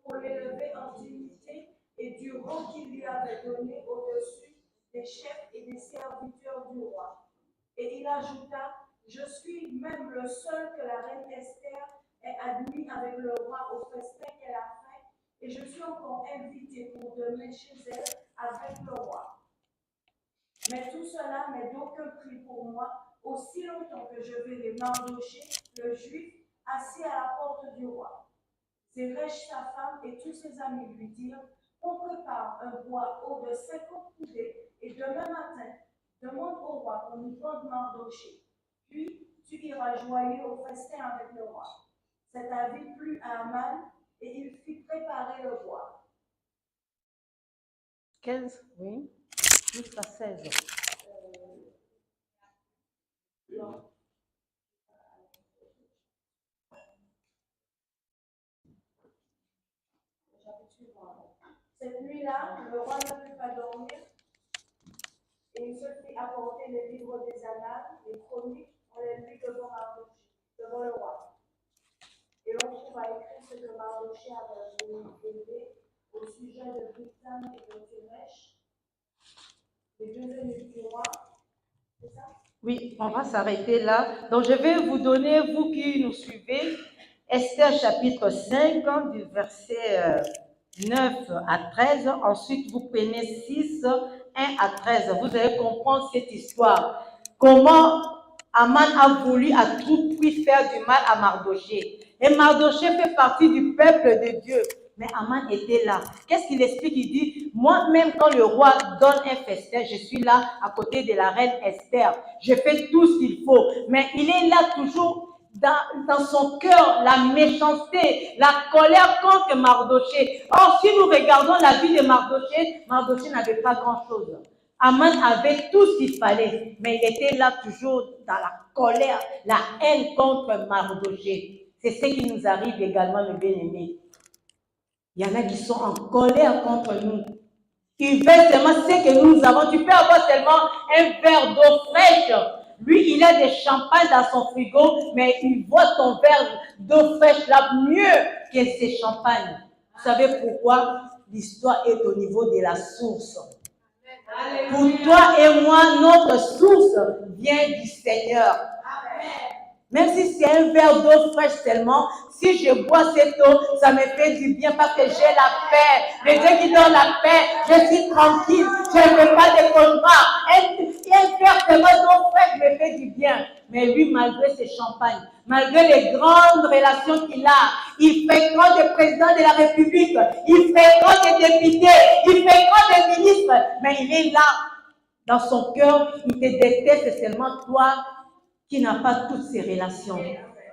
pour l'élever en dignité et du rang qu'il lui avait donné au-dessus des chefs et des serviteurs du roi. Et il ajouta, je suis même le seul que la reine Esther ait admis avec le roi au festin qu'elle a fait, et je suis encore invité pour demeurer chez elle avec le roi. Mais tout cela n'est d'aucun prix pour moi, aussi longtemps que je verrai Mardochée, le juif, assis à la porte du roi. Zeresh, sa femme, et tous ses amis lui dirent, on prépare un bois haut de 50 coudées, et demain matin, demande au roi qu'on nous rende Mardochée. Puis, tu iras joyeux au festin avec le roi. Cet avis plut à Aman, et il fit préparer le bois. 15, oui. Jusqu'à 16. Cette nuit-là, le roi ne put pas dormir, et il se fit apporter les livres des annales, les chroniques, on les lut devant Mardochée, devant le roi. Et l'on trouva écrit ce que Mardochée avait élevé au sujet de Bigthan et de Teresh, les deux ennemis du roi. C'est ça? Oui, on va s'arrêter là. Donc, je vais vous donner, vous qui nous suivez, Esther chapitre 5, du verset 9 à 13. Ensuite, vous prenez 6, 1 à 13. Vous allez comprendre cette histoire. Comment Aman a voulu à tout prix faire du mal à Mardochée. Et Mardochée fait partie du peuple de Dieu. Mais Aman était là. Qu'est-ce qu'il explique? Il dit, moi-même quand le roi donne un festin, je suis là à côté de la reine Esther. Je fais tout ce qu'il faut. Mais il est là toujours dans son cœur, la méchanceté, la colère contre Mardochée. Or, si nous regardons la vie de Mardochée, Mardochée n'avait pas grand-chose. Aman avait tout ce qu'il fallait, mais il était là toujours dans la colère, la haine contre Mardochée. C'est ce qui nous arrive également, mes bien-aimés. Il y en a qui sont en colère contre nous. Ils veulent seulement ce que nous avons. Tu peux avoir seulement un verre d'eau fraîche. Lui, il a des champagnes dans son frigo, mais il voit ton verre d'eau fraîche là mieux que ses champagnes. Vous savez pourquoi? L'histoire est au niveau de la source. Pour toi et moi, notre source vient du Seigneur. Même si c'est un verre d'eau fraîche seulement, si je bois cette eau, ça me fait du bien parce que j'ai la paix. Le Dieu qui donne la paix, je suis tranquille, je ne fais pas de cauchemars. un verre tellement d'eau fraîche me fait du bien. Mais lui, malgré ses champagnes, malgré les grandes relations qu'il a, il fréquente des présidents de la République, il fréquente des députés, il fréquente des ministres, mais il est là. Dans son cœur, il te déteste, c'est seulement toi qui n'as pas toutes ces relations.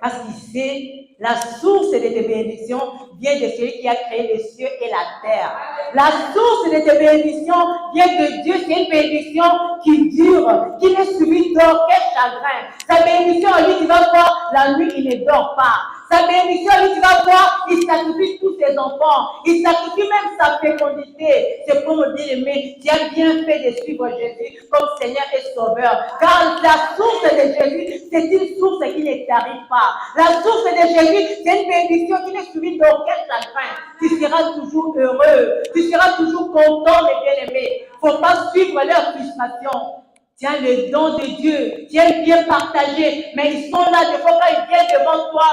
Parce qu'il sait, la source de tes bénédictions vient de celui qui a créé les cieux et la terre. La source de tes bénédictions vient de Dieu. C'est une bénédiction qui dure, qui n'est suivie d'aucun chagrin. Sa bénédiction, lui, tu vas voir, la nuit, il ne dort pas. Sa bénédiction, lui, tu vas voir, il sacrifie tous ses enfants. Il sacrifie même sa fécondité. C'est pour me dire, mais tu as bien fait de suivre Jésus comme Seigneur et Sauveur. Car la source de Jésus, c'est une source qui ne t'arrive pas. La source de Jésus, c'est une bénédiction qui n'est suivie d'aucun chagrin. Tu seras toujours heureux. Tu seras toujours content, mes bien-aimés. Il ne faut pas suivre leur frustration. Tiens le don de Dieu. Tiens bien partagé. Mais ils sont là, des fois, quand ils viennent devant toi,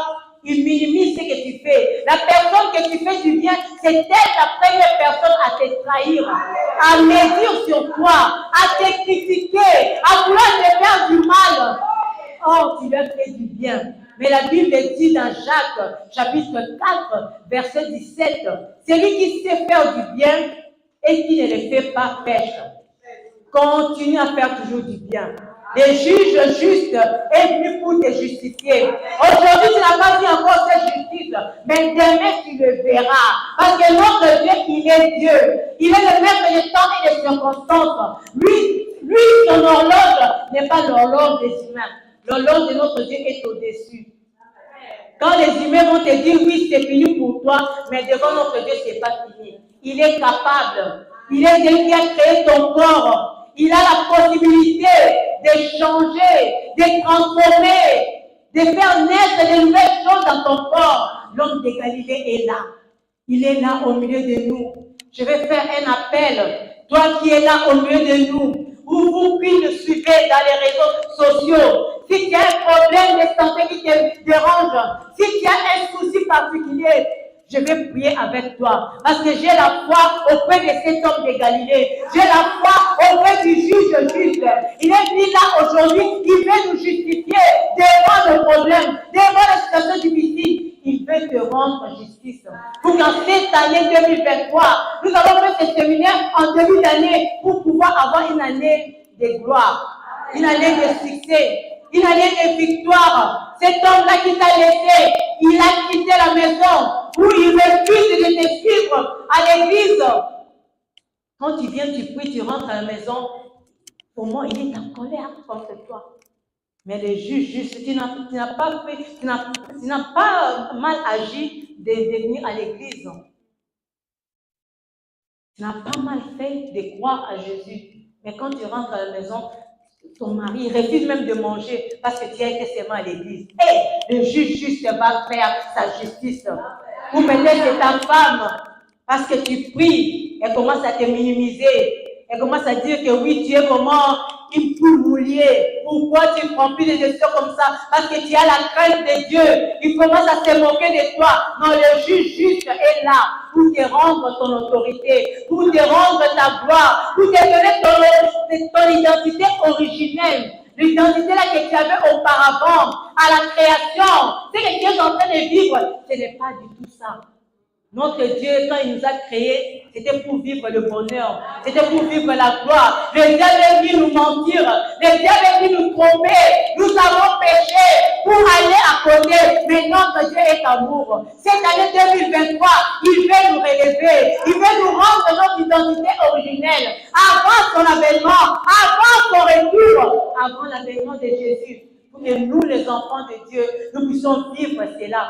ils minimisent ce que tu fais. La personne que tu fais du bien, c'est elle la première personne à te trahir, à médire sur toi, à te critiquer, à vouloir te faire du mal. Oh, tu leur fais du bien. Mais la Bible dit dans Jacques, chapitre 4, verset 17, celui qui sait faire du bien et qui ne le fait pas pêche. Continue à faire toujours du bien. Le juge juste est venu pour te justifier. Aujourd'hui, tu n'as pas vu encore cette justice, mais demain, tu le verras. Parce que notre Dieu, il est Dieu. Il est le maître des temps et des circonstances. Lui, son horloge n'est pas l'horloge des humains. L'horloge de notre Dieu est au-dessus. Quand les humains vont te dire, oui, c'est fini pour toi, mais devant notre Dieu, ce n'est pas fini. Il est capable. Il est Dieu qui a créé ton corps. Il a la possibilité de changer, de transformer, de faire naître de nouvelles choses dans ton corps. L'homme de Galilée est là. Il est là au milieu de nous. Je vais faire un appel. Toi qui es là au milieu de nous, ou vous qui nous suivez dans les réseaux sociaux, si tu as un problème de santé qui te dérange, si tu as un souci particulier, je vais prier avec toi. Parce que j'ai la foi auprès de cet homme de Galilée. J'ai la foi auprès du juge juste. Il est venu là aujourd'hui. Il veut nous justifier devant nos problèmes, devant les situations difficiles. Il veut te rendre justice. Pour qu'en cette année 2023, nous avons fait ce séminaire en début d'année pour pouvoir avoir une année de gloire, une année de succès, une année de victoire. Cet homme-là qui t'a laissé, il a quitté la maison où il refuse de te suivre à l'église. Quand tu viens, tu pries, tu rentres à la maison, au moins il est en colère contre toi. Mais le juge, juste, tu n'as pas fait, tu n'as pas mal agi de venir à l'église. Tu n'as pas mal fait de croire à Jésus. Mais quand tu rentres à la maison, ton mari refuse même de manger parce que tu as été seulement à l'église. Et le juge juste va faire sa justice. Ou peut-être c'est ta femme, parce que tu pries, elle commence à te minimiser. Elle commence à dire que oui, tu es vraiment une poule mouillée. Pourquoi tu ne prends plus des décisions comme ça? Parce que tu as la crainte de Dieu. Il commence à se moquer de toi. Non, le juge juste est là pour te rendre ton autorité, pour te rendre ta gloire, pour te donner ton identité originelle. L'identité là que tu avais auparavant, à la création. Ce que tu es en train de vivre, ce n'est pas du tout ça. Notre Dieu, quand il nous a créés, c'était pour vivre le bonheur, c'était pour vivre la gloire. Le diable est venu nous mentir, le diable est venu nous tromper. Nous avons péché pour aller à côté, mais notre Dieu est amour. Cette année 2023, il veut nous relever, il veut nous rendre notre identité originelle. Avant son avènement, avant son retour, avant l'avènement de Jésus, pour que nous, les enfants de Dieu, nous puissions vivre cela.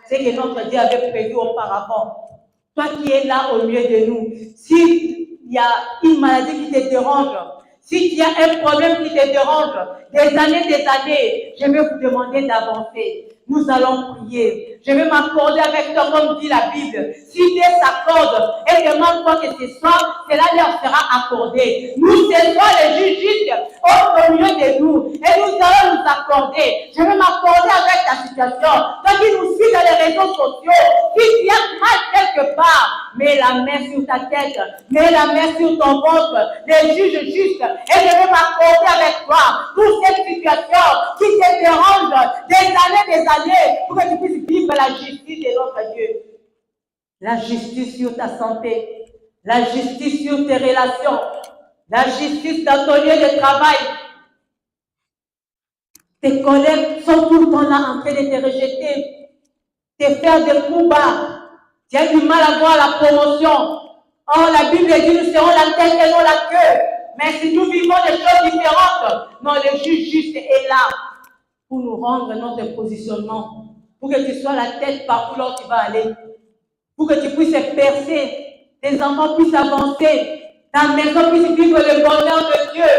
C'est que notre Dieu avait prévu auparavant. Toi qui es là au milieu de nous, s'il y a une maladie qui te dérange, si tu as un problème qui te dérange, des années, je vais vous demander d'avancer. Nous allons prier. Je vais m'accorder avec toi comme dit la Bible. Si Dieu s'accorde et que demandent quoi que ce soit, cela leur sera accordé. Nous serons les juges justes au milieu de nous et nous allons nous accorder. Je vais m'accorder avec ta situation. Toi qui nous suis dans les réseaux sociaux, si tu as mal quelque part, mets la main sur ta tête, mets la main sur ton ventre, les juges justes, et je vais m'accorder avec toi pour cette situation qui te dérange des années, pour que tu puisses vivre la justice de notre Dieu. La justice sur ta santé, la justice sur tes relations, la justice dans ton lieu de travail. Tes collègues sont tout le temps là en train de te rejeter, te faire des coups bas. Tu as du mal à voir la promotion. Oh, la Bible dit nous serons la tête et non la queue. Mais si nous vivons des choses différentes, non, le juge juste est là pour nous rendre notre positionnement, pour que tu sois la tête partout là où tu vas aller, pour que tu puisses percer, tes enfants puissent avancer, ta maison puisse vivre le bonheur de Dieu.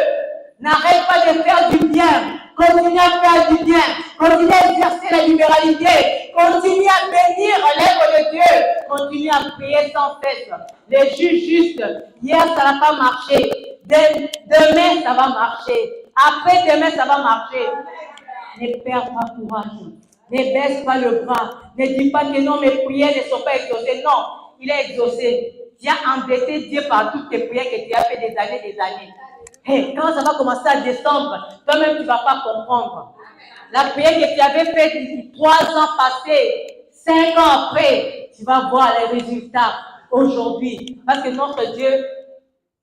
N'arrête pas de faire du bien. Continue à faire du bien. Continue à exercer la libéralité. Continue à bénir l'œuvre de Dieu. Continue à prier sans cesse. Les juges justes, hier ça n'a pas marché. Demain ça va marcher. Après-demain ça va marcher. Ne perds pas courage. Ne baisse pas le bras. Ne dis pas que non, mes prières ne sont pas exaucées. Non, il est exaucé. Tu as embêté Dieu par toutes tes prières que tu as fait des années. Hey, quand ça va commencer à descendre, toi-même tu ne vas pas comprendre. La prière que tu avais faite depuis 3 ans passés, 5 ans après, tu vas voir les résultats aujourd'hui. Parce que notre Dieu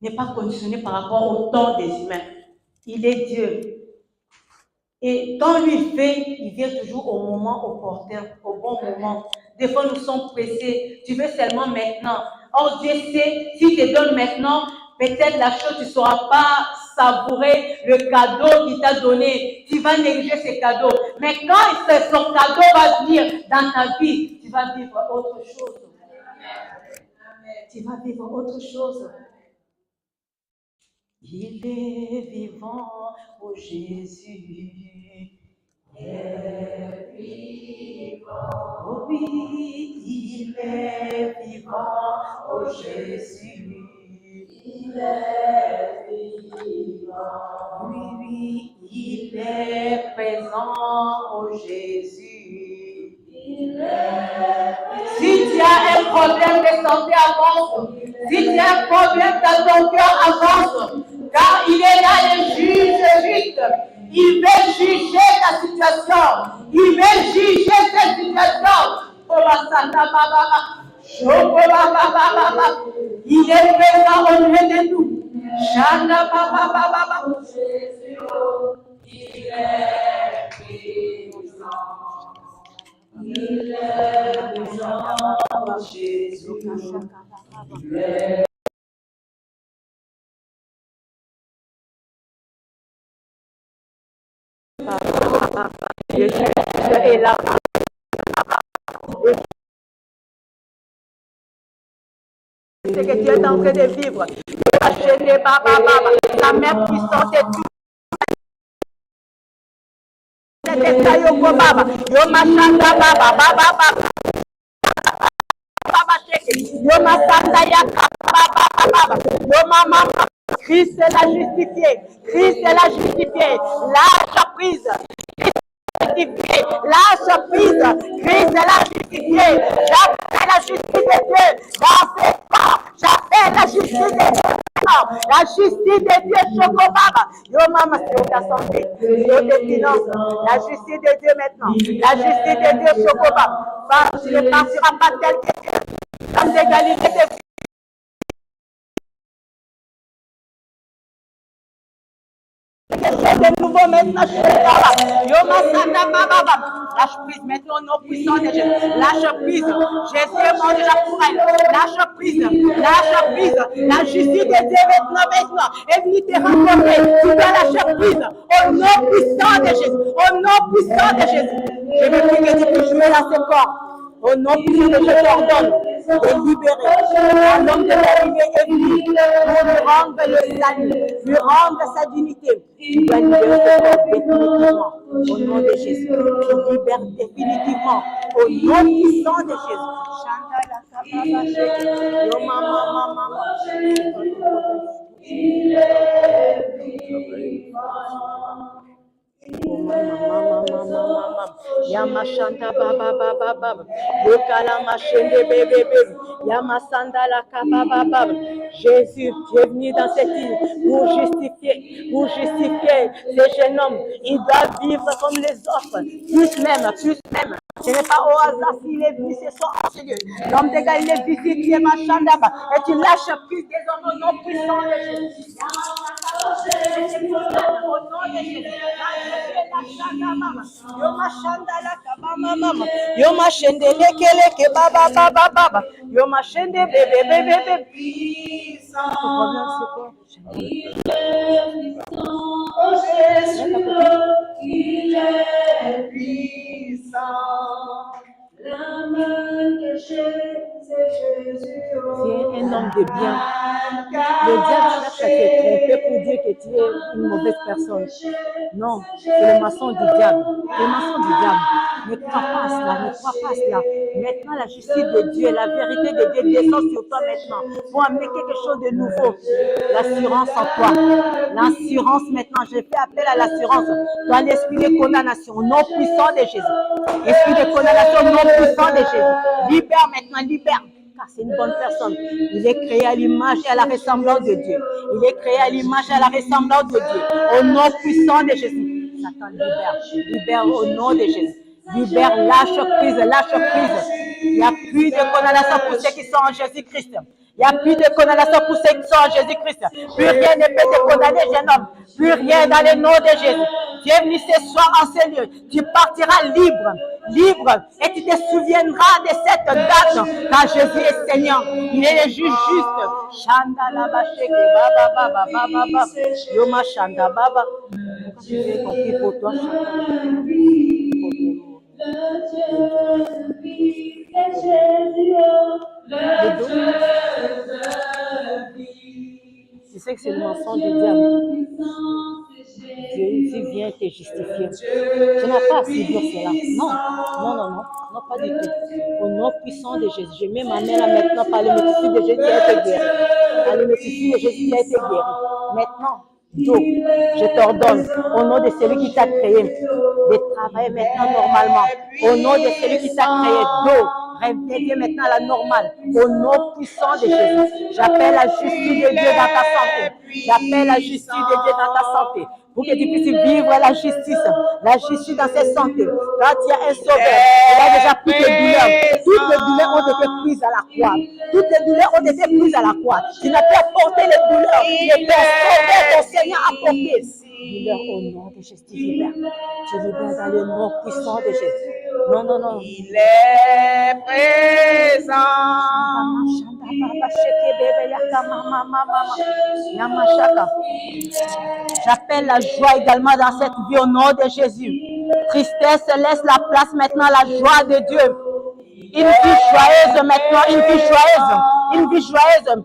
n'est pas conditionné par rapport au temps des humains. Il est Dieu. Et quand lui fait, il vient toujours au moment opportun, au bon moment. Des fois, nous sommes pressés. Tu veux seulement maintenant. Or, Dieu sait, s'il te donne maintenant, peut-être la chose, tu ne sauras pas savourer le cadeau qu'il t'a donné. Tu vas négliger ce cadeau. Mais quand son cadeau va venir dans ta vie, tu vas vivre autre chose. Tu vas vivre autre chose. Il est vivant, oh Jésus. Il est vivant. Oh oui, il est vivant, oh Jésus. Il est vivant. Oui, il est présent, oh Jésus. Il est vivant. Si tu as un problème de santé, avance. Si tu as un problème dans ton cœur, avance. Car il est là le juge juste. Il veut juger ta situation. Il veut juger cette situation. Il est présent au milieu de nous. Shanda baba baba. Il est présent. Il est présent, Jésus. Il est et là. C'est que tu es en train de vivre. La mère puissante est tout. Christ l'a justifié. Christ l'a justifié. Lâche prise. Lâche prise, Christ l'a justifié. J'appelle la justice de Dieu dans ses corps. J'appelle la justice de Dieu. La justice de Dieu, Chocobaba. Yo, maman, c'est ta santé, c'est tes finances. La justice de Dieu maintenant. La justice de Dieu, Chocobaba. Tu ne partiras pas tel que Dieu. Dans l'égalité de de nouveau maintenant, lâche prise maintenant au nom puissant de Jésus. Lâche prise. Jésus est mort déjà pour elle. Lâche prise. Lâche prise. La justice de Dieu maintenant est venue te rencontrer. Tu dois lâcher prise au nom puissant de Jésus. Au nom puissant de Jésus. Je veux plus que tu puisses jouer dans ce corps. Au nom puissant de Jésus, je t'ordonne de libérer. L'homme de la vie est venu pour lui rendre le salut, lui rendre sa dignité. Tu dois libérer ce corps définitivement. Au nom de Jésus. Tu libères définitivement. Au nom puissant de Jésus. Yamashanda baba baba baba. Yokala machende bébé bébé. Yamasanda la kaba baba. Jésus, tu es venu dans cette île pour justifier ces jeunes hommes. Ils doivent vivre comme les autres, plus même. Ce n'est pas au hasard s'il est venu ce soir en ce lieu. L'homme de Galilée visite Yamashandaba et tu lâches prise des hommes au nom puissant de Jésus. Au nom de Jésus. Yomashende lekeleke baba baba baba. Yomashende bébé bébé bébé. Il est puissant. La main de Jésus. Tu es un homme de bien. Le diable cherche à te tromper pour dire que tu es une mauvaise personne. Non, c'est le maçon du diable. Le maçon du diable. Ne crois pas à cela, ne crois pas à cela. Maintenant, la justice de Dieu, la vérité de Dieu descend sur toi maintenant pour amener quelque chose de nouveau. L'assurance en toi. L'assurance maintenant. Je fais appel à l'assurance dans l'esprit de condamnation, non puissant de Jésus. Esprit de condamnation, non puissant de Jésus. Libère maintenant, libère. Car c'est une bonne personne. Il est créé à l'image et à la ressemblance de Dieu. Il est créé à l'image et à la ressemblance de Dieu. Au nom puissant de Jésus. Satan, libère. Libère au nom de Jésus. Libère, lâche prise, lâche prise. Il n'y a plus de condamnation pour ceux qui sont en Jésus-Christ. Il n'y a plus de condamnation pour ceux qui sont en Jésus-Christ. Plus rien ne peut te condamner, jeune homme. Plus rien dans le nom de Jésus. Tu es venu ce soir en ce lieu. Tu partiras libre, libre. Et tu te souviendras de cette date quand Jésus est Seigneur. Il est le juge juste. Shanda la basheke baba baba baba baba. Yoma shanda baba. J'ai compris pour toi. Tu sais que c'est le mensonge du diable. Dieu vient te justifier. Tu n'as pas à subir cela. Non, pas du tout. Au nom puissant de Jésus, je mets ma main là maintenant par le métier de Jésus qui a été guéri. Par le métier de Jésus qui a été guéri. Maintenant, donc, je t'ordonne, au nom de celui qui t'a créé, de travailler maintenant normalement. Au nom de celui qui t'a créé, reviens maintenant à la normale. Au nom puissant de Jésus, j'appelle la justice de Dieu dans ta santé. J'appelle la justice de Dieu dans ta santé. Pour que tu puisses vivre la justice dans cette santé. Quand il y a un sauveur, il a déjà pris tes douleurs. Toutes les douleurs ont été prises à la croix. Toutes les douleurs ont été prises à la croix. Tu n'as pas porté les douleurs que ton sauveur, ton Seigneur a porté. Libère au nom de Jésus, libère. Tu libères dans le nom puissant de Jésus. Non. Il est présent. J'appelle la joie également dans cette vie au nom de Jésus. Tristesse laisse la place maintenant à la joie de Dieu. Une vie joyeuse maintenant, une vie joyeuse.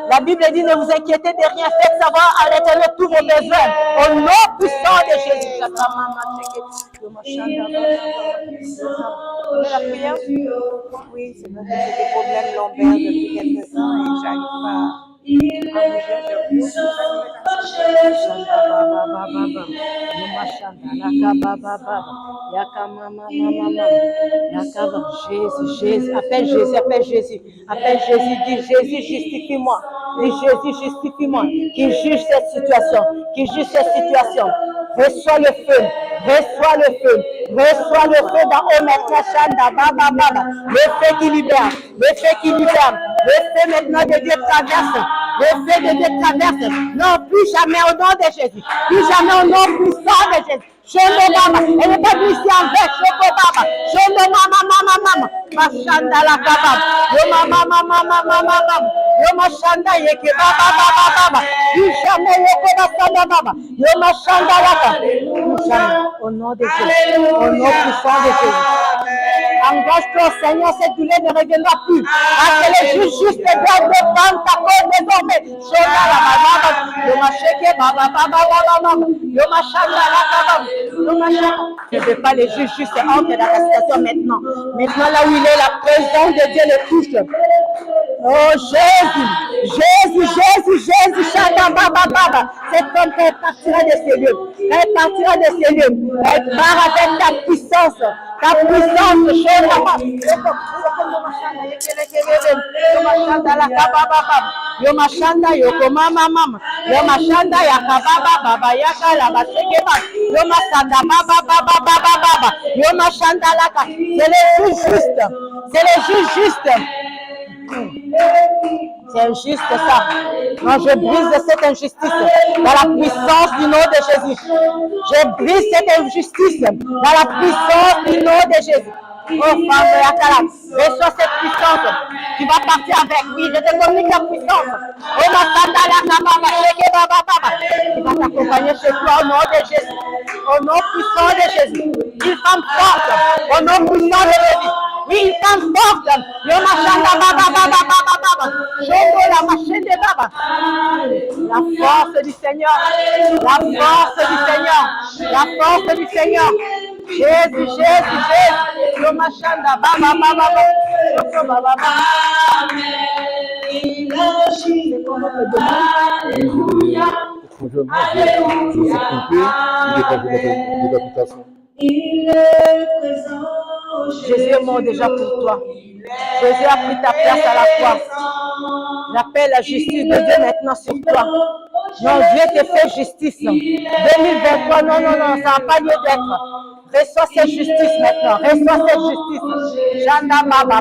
La Bible dit, ne vous inquiétez de rien, faites savoir à l'Éternel tous vos besoins. Au nom puissant de Jésus. La prière? Oui, c'est vrai que j'ai des problèmes lombaires depuis quelques temps et j'arrive pas Jésus, appelle Jésus, dis Jésus, justifie-moi. Dis Jésus, justifie-moi. Qui juge cette situation, Reçois le feu dans haut maintenant, Shanda, Baba. Le feu qui libère, le feu maintenant de Dieu traverse. Le feu de Dieu traverse. Non, plus jamais au nom de Jésus. Plus jamais au nom puissant de Jésus. Shendo Baba. Elle n'est pas venue ici en vain. Shendo Baba. Shendo Mama. Mashanda la Baba. Yo Mama. Yo Mashanda Yeke Baba. Plus jamais Yoko Baba Baba. Yo Mashanda la Baba. Plus jamais. Au nom de Jésus. Au nom puissant de Jésus. Engage-toi, Seigneur, cette douleur ne reviendra plus. Parce que les juges justes doivent défendre ta cause désormais. Je ne veux pas les juges justes entre dans la situation maintenant. Maintenant, là où il est, la présence de Dieu le touche. Oh Jésus, Shanda Cet homme, quand elle partira de ces lieux, elle partira de ces lieux, elle part avec ta puissance, Yomashanda yokomama mama, Yomashanda yakababa baba yakala basekeba, Yomasanda baba baba baba baba, Yomashanda laka. C'est les juges justes, c'est les juges justes. C'est injuste ça. Non, je brise cette injustice dans la puissance du nom de Jésus. Je brise cette injustice dans la puissance du nom de Jésus. Oh femme Yakala, reçois cette puissance. Tu vas partir avec. Oui, je te communique la puissance. Oh ma sanda la baba, tu vas t'accompagner chez toi au nom de Jésus. Au nom puissant de Jésus. Une femme forte. Au nom puissant de Jésus. Oui, une femme forte. Yomashanda baba. La machine de baba. La force du Seigneur. La force du Seigneur. La force du Seigneur. Jésus. Yomashanda baba. Jésus est mort déjà pour toi. Jésus a pris ta place à la croix. J'appelle la justice de Dieu maintenant sur toi. Non, Dieu te fait justice. 2023, non, ça n'a pas lieu d'être. Reçois cette justice maintenant. Reçois cette justice. Janda baba.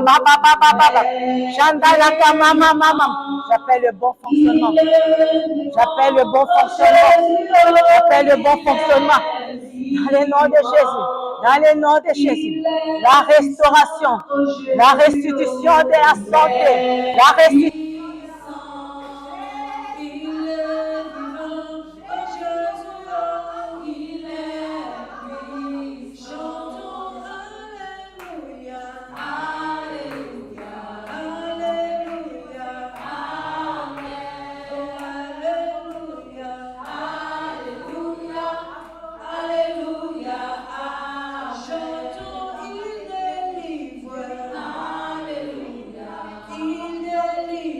Janda laka mama. J'appelle le bon fonctionnement. J'appelle le bon fonctionnement. Dans le nom de Jésus. Dans le nom de Jésus. La restauration. La restitution de la santé. La restitution. Il délivre.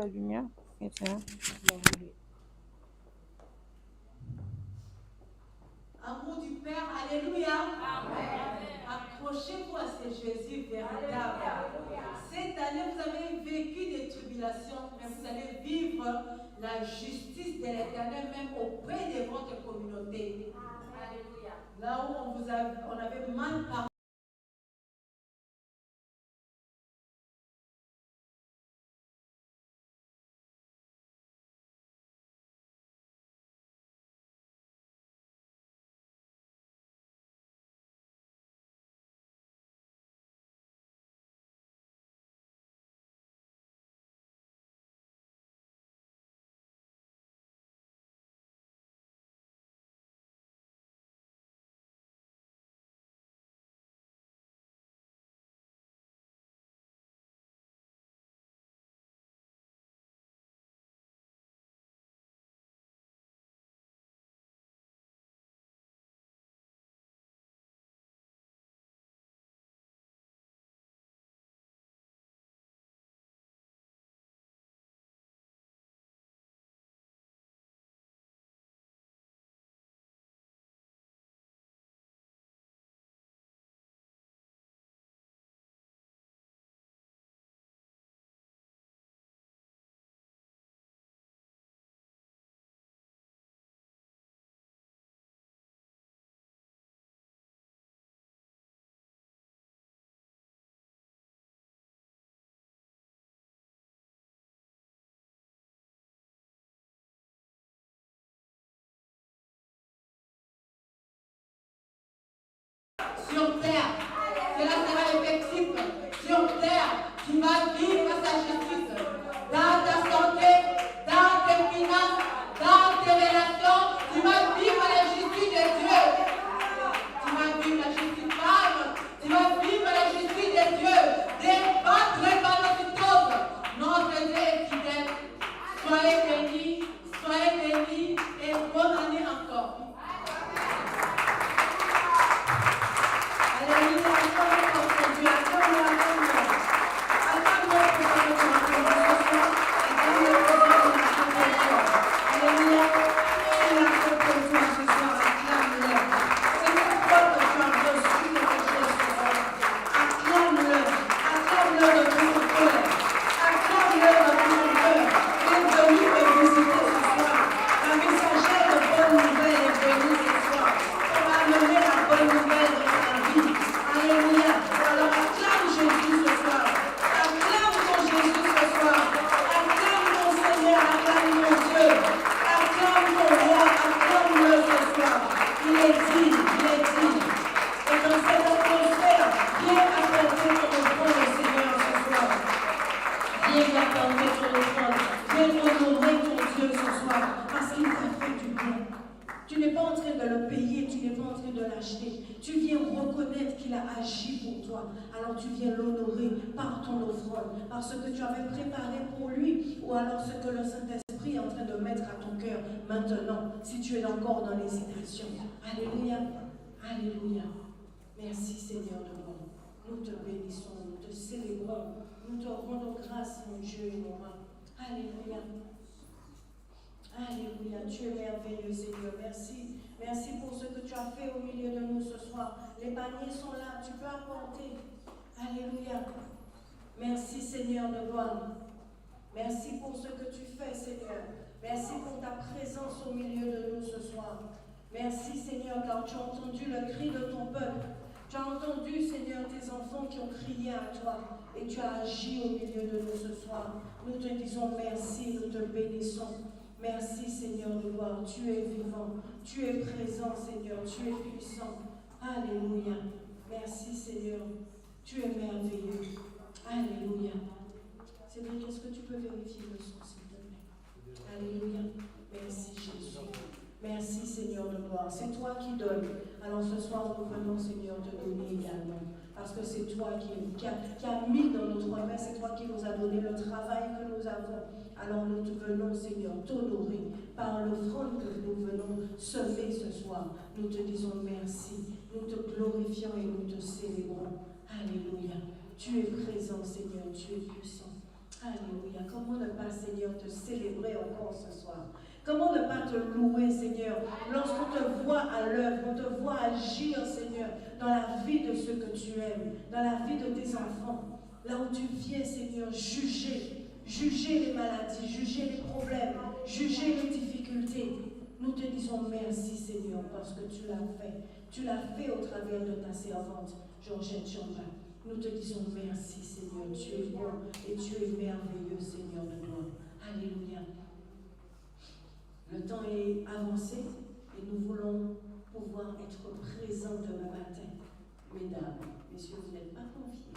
la lumière. Maintenant. Amour du Père, alléluia. Amen. Accrochez-vous à ce Jésus véritable. Cette année, vous avez vécu des tribulations, mais vous allez vivre la justice de l'Éternel même auprès de votre communauté. Alléluia. Là où on avait mal parlé. Sur terre, cela sera effectif. Sur terre, tu vas vivre sa justice. Dans ta santé, dans tes finances, dans tes relations, tu vas vivre la justice de Dieu. Tu vas vivre la justice femme. Tu vas vivre la justice de Dieu. Débattre par notre cause. Notre Dieu est fidèle. Soyez bénis et bonne année encore. Alors tu viens l'honorer par ton offrande, par ce que tu avais préparé pour lui, ou alors ce que le Saint-Esprit est en train de mettre à ton cœur maintenant, si tu es encore dans l'hésitation. Alléluia, alléluia. Merci Seigneur de moi. Nous te bénissons, nous te célébrons, nous te rendons grâce, mon Dieu et mon roi. Alléluia. Alléluia, tu es merveilleux Seigneur, merci. Merci pour ce que tu as fait au milieu de nous ce soir. Les paniers sont là, tu peux apporter. Alléluia. Merci Seigneur de gloire. Merci pour ce que tu fais Seigneur. Merci pour ta présence au milieu de nous ce soir. Merci Seigneur car tu as entendu le cri de ton peuple. Tu as entendu Seigneur tes enfants qui ont crié à toi et tu as agi au milieu de nous ce soir. Nous te disons merci, nous te bénissons. Merci Seigneur de gloire, tu es vivant, tu es présent Seigneur, tu es puissant. Alléluia. Merci Seigneur, tu es merveilleux. Alléluia. Cédric, est-ce que tu peux vérifier le son s'il te plaît? Alléluia. Merci Jésus. Merci Seigneur de gloire. C'est toi qui donnes. Alors ce soir, nous venons Seigneur te donner également. Parce que c'est toi qui a mis dans notre main, c'est toi qui nous a donné le travail que nous avons. Alors nous te venons Seigneur t'honorer par l'offrande que nous venons semer ce soir. Nous te disons merci. Nous te glorifions et nous te célébrons. Alléluia. Tu es présent Seigneur, tu es puissant. Alléluia. Comment ne pas, Seigneur, te célébrer encore ce soir? Comment ne pas te louer, Seigneur, lorsqu'on te voit à l'œuvre, on te voit agir, Seigneur, dans la vie de ceux que tu aimes, dans la vie de tes enfants, là où tu viens, Seigneur, juger les maladies, juger les problèmes, juger les difficultés. Nous te disons merci, Seigneur, parce que tu l'as fait. Tu l'as fait au travers de ta servante, Georgette Chamba. Nous te disons merci, Seigneur. Tu es bon et tu es merveilleux, Seigneur de gloire. Alléluia. Le temps est avancé et nous voulons pouvoir être présents demain matin. Mesdames, messieurs, vous n'êtes pas confiés.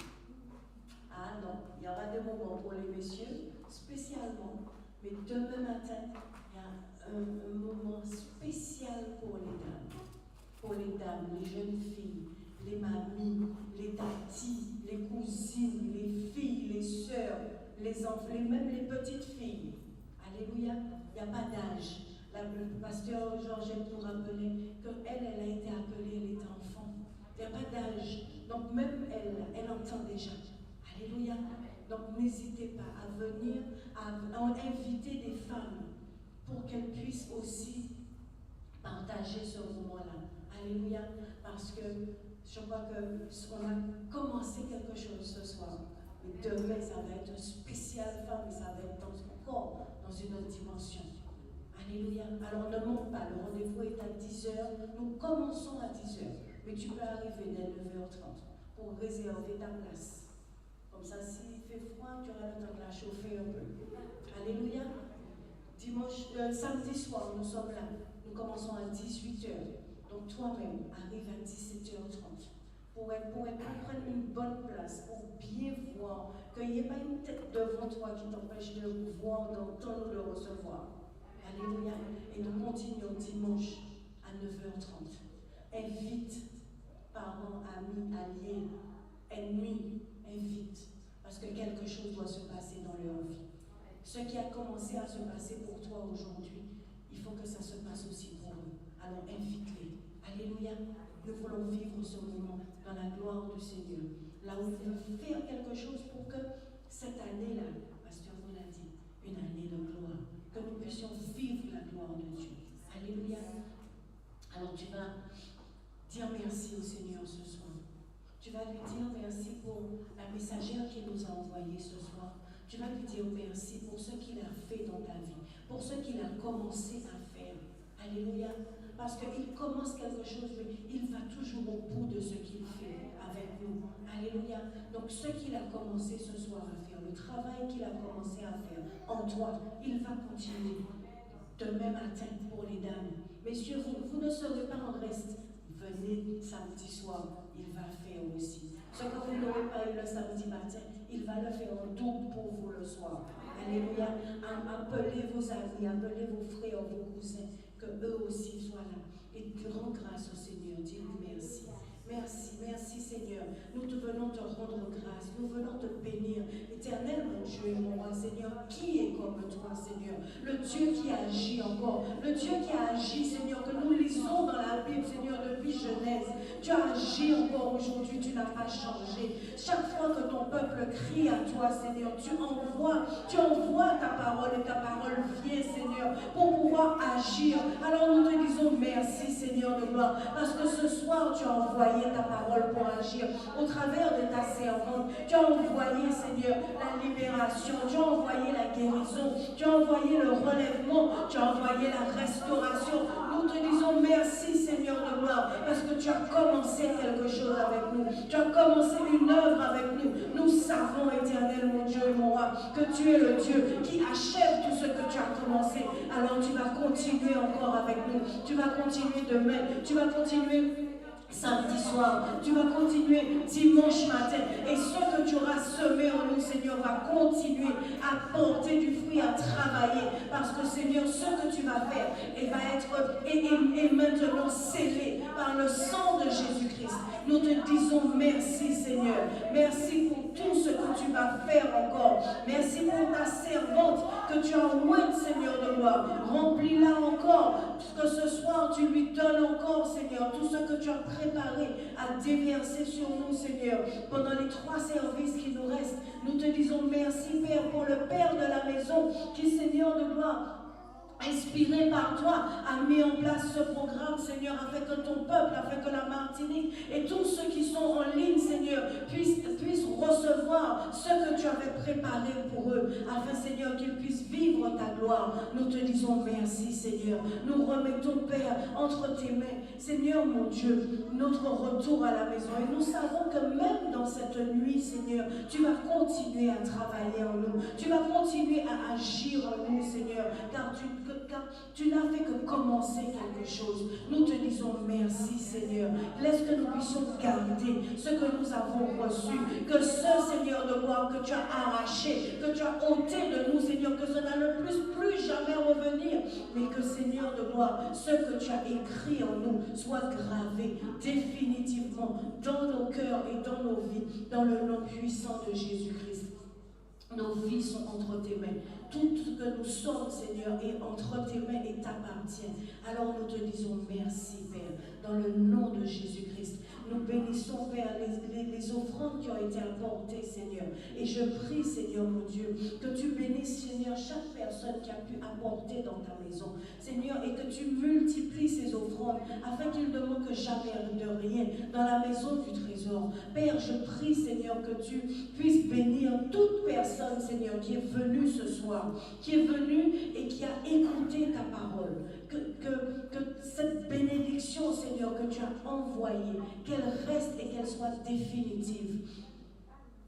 Ah non, il y aura des moments pour les messieurs, spécialement. Mais demain matin, il y a un moment spécial pour les dames. Pour les dames, les jeunes filles, les mamies, les tatis, les cousines, les filles, les sœurs, les enfants, même les petites filles. Alléluia. Il n'y a pas d'âge. Le pasteur Georgette nous rappelait qu'elle a été appelée, elle était enfant. Il n'y a pas d'âge. Donc même elle entend déjà. Alléluia. Donc n'hésitez pas à venir, à inviter des femmes pour qu'elles puissent aussi partager ce moment-là. Alléluia. Parce que je crois qu'on a commencé quelque chose ce soir. Mais demain, ça va être un spécial femme et ça va être encore dans une autre dimension. Alléluia. Alors ne manque pas, le rendez-vous est à 10h. Nous commençons à 10h. Mais tu peux arriver dès 9h30 pour réserver ta place. Comme ça, s'il fait froid, tu auras le temps de la chauffer un peu. Alléluia. Samedi soir, nous sommes là. Nous commençons à 18h. Donc toi-même, arrive à 17h30. Pour prendre une bonne place, pour bien voir, qu'il n'y ait pas une tête devant toi qui t'empêche de voir, d'entendre ou de recevoir. Alléluia. Et nous continuons dimanche à 9h30. Invite parents, amis, alliés, ennemis, invite. Parce que quelque chose doit se passer dans leur vie. Ce qui a commencé à se passer pour toi aujourd'hui, il faut que ça se passe aussi pour eux. Alors invite-les. Alléluia. Nous voulons vivre ce moment dans la gloire du Seigneur. Là où il veut faire quelque chose pour que cette année-là, pasteur vous l'a dit, une année de gloire, que nous puissions vivre la gloire de Dieu. Alléluia. Alors tu vas dire merci au Seigneur ce soir. Tu vas lui dire merci pour la messagère qui nous a envoyé ce soir. Tu vas lui dire merci pour ce qu'il a fait dans ta vie, pour ce qu'il a commencé à faire. Alléluia. Parce qu'il commence quelque chose, mais il va toujours au bout de ce qu'il fait avec nous. Alléluia. Donc ce qu'il a commencé ce soir à faire, le travail qu'il a commencé à faire en toi, il va continuer. Demain matin pour les dames. Messieurs, vous ne serez pas en reste. Venez samedi soir, il va faire aussi. Ce que vous n'aurez pas eu le samedi matin, il va le faire en double pour vous le soir. Alléluia. Appelez vos amis, appelez vos frères, vos cousins, que eux aussi soient là. Et rends grâce au Seigneur. Dis-lui merci. Merci, merci Seigneur. Nous te venons te rendre grâce. Nous venons te bénir. Éternel, mon Dieu et mon roi, Seigneur, qui est comme toi, Seigneur? Le Dieu qui agit encore. Le Dieu qui a agi, Seigneur, que nous lisons dans la Bible, Seigneur, depuis Genèse. Tu as agi encore aujourd'hui, tu n'as pas changé. Chaque fois que ton peuple crie à toi, Seigneur, tu envoies ta parole et ta parole vient, Seigneur, pour pouvoir agir. Alors nous te disons merci, Seigneur de gloire, parce que ce soir, tu as envoyé ta parole pour agir au travers de ta servante. Tu as envoyé, Seigneur, la libération, tu as envoyé la guérison, tu as envoyé le relèvement, tu as envoyé la restauration. Nous te disons merci, Seigneur de gloire, parce que tu as commencé quelque chose avec nous. Tu as commencé une œuvre avec nous. Nous savons, éternel, mon Dieu et mon roi, que tu es le Dieu qui achève tout ce que tu as commencé. Alors tu vas continuer encore avec nous. Tu vas continuer demain. Tu vas continuer samedi soir, tu vas continuer dimanche matin, et ce que tu auras semé en nous, Seigneur, va continuer à porter du fruit, à travailler, parce que, Seigneur, ce que tu vas faire va être et maintenant scellé par le sang de Jésus-Christ. Nous te disons merci, Seigneur. Merci pour tout ce que tu vas faire encore. Merci pour ta servante que tu as ointe, Seigneur de gloire. Remplis-la encore, que ce soir tu lui donnes encore, Seigneur, tout ce que tu as préparé à déverser sur nous, Seigneur, pendant les 3 services qui nous restent. Nous te disons merci, Père, pour le Père de la maison qui, Seigneur de gloire, inspiré par toi, a mis en place ce programme, Seigneur, afin que ton peuple, afin que la Martinique et tous ceux qui sont en ligne, Seigneur, puissent recevoir ce que tu avais préparé pour eux, afin, Seigneur, qu'ils puissent vivre ta gloire. Nous te disons merci, Seigneur. Nous remettons, Père, entre tes mains, Seigneur, mon Dieu, notre retour à la maison. Et nous savons que même dans cette nuit, Seigneur, tu vas continuer à travailler en nous. Tu vas continuer à agir en nous, Seigneur, car tu n'as fait que commencer quelque chose. Nous te disons merci, Seigneur. Laisse que nous puissions garder ce que nous avons reçu. Que ce, Seigneur de gloire, que tu as arraché, que tu as ôté de nous, Seigneur, que cela ne puisse plus jamais revenir. Mais que, Seigneur de gloire, ce que tu as écrit en nous soit gravé définitivement dans nos cœurs et dans nos vies, dans le nom puissant de Jésus-Christ. Nos vies sont entre tes mains. Tout ce que nous sommes, Seigneur, est entre tes mains et t'appartient. Alors nous te disons merci, Père, dans le nom de Jésus-Christ. Nous bénissons, Père, les offrandes qui ont été apportées, Seigneur. Et je prie, Seigneur, mon Dieu, que tu bénisses, Seigneur, chaque personne qui a pu apporter dans ta maison. Seigneur, et que tu multiplies ces offrandes afin qu'il ne manque jamais de rien dans la maison du trésor. Père, je prie, Seigneur, que tu puisses bénir toute personne, Seigneur, qui est venue ce soir, qui est venue et qui a écouté ta parole. Que cette bénédiction, Seigneur, que tu as envoyée, qu'elle reste et qu'elle soit définitive.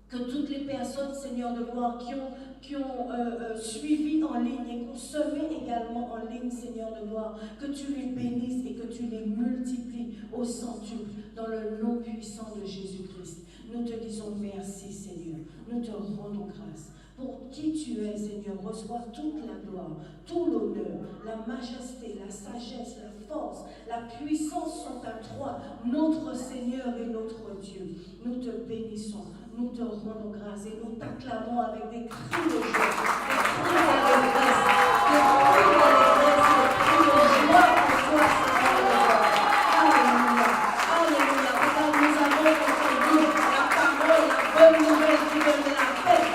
Que toutes les personnes, Seigneur de gloire, qui ont suivi en ligne et qui ont semé également en ligne, Seigneur de gloire, que tu les bénisses et que tu les multiplies au centuple dans le nom puissant de Jésus-Christ. Nous te disons merci, Seigneur. Nous te rendons grâce. Pour qui tu es, Seigneur, reçois toute la gloire, tout l'honneur, la majesté, la sagesse, la force, la puissance sont à toi, notre Seigneur et notre Dieu. Nous te bénissons, nous te rendons grâce et nous t'acclamons avec des cris de joie, des cris d'allégresse, des cris de joie pour toi, Seigneur. Alléluia, alléluia, car nous avons entendu la parole, la bonne nouvelle qui donne de la paix.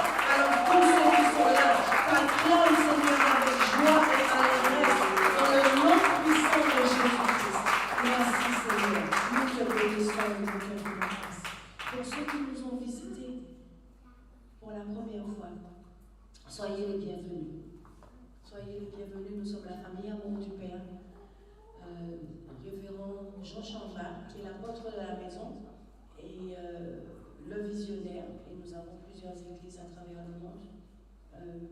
Tous ceux qui sont là, t'acclament, Seigneur, avec joie et allégresse, dans le nom puissant de Jésus-Christ. Merci, Seigneur. Nous te bénissons et nous te remercions. Pour ceux qui nous ont visités pour la première fois, soyez les bienvenus. Soyez les bienvenus. Nous sommes la famille Amour du Père. Révérend Jean Chambard, qui est l'apôtre de la maison, et le visionnaire, et nous avons plusieurs églises à travers le monde.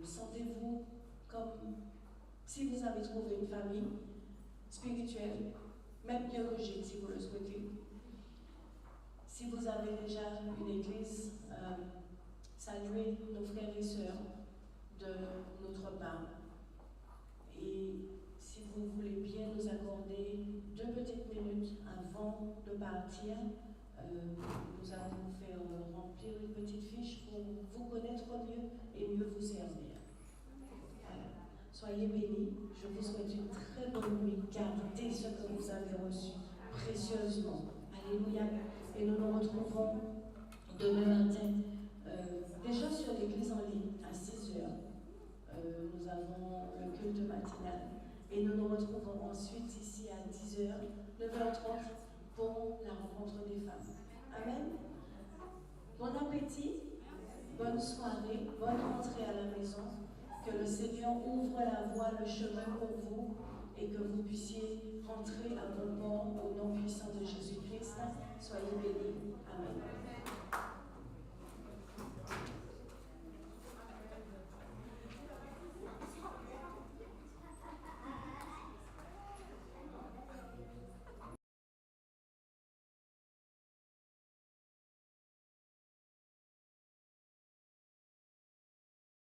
Sentez-vous comme si vous avez trouvé une famille spirituelle, même biologique si vous le souhaitez. Si vous avez déjà une église, saluez nos frères et sœurs de notre part. Et si vous voulez bien nous accorder 2 petites minutes avant de partir, nous allons vous faire remplir une petite fiche pour vous connaître mieux et mieux vous servir. Soyez bénis. Je vous souhaite une très bonne nuit. Gardez ce que vous avez reçu précieusement. Alléluia. Et nous nous retrouvons demain matin, déjà sur l'église en ligne, à 6h. Nous avons le culte matinal. Et nous nous retrouvons ensuite ici à 10h, 9h30 pour la rencontre des femmes. Amen. Bon appétit, bonne soirée, bonne rentrée à la maison. Que le Seigneur ouvre la voie, le chemin pour vous et que vous puissiez rentrer à bon port au nom puissant de Jésus-Christ. Soyez bénis. Amen.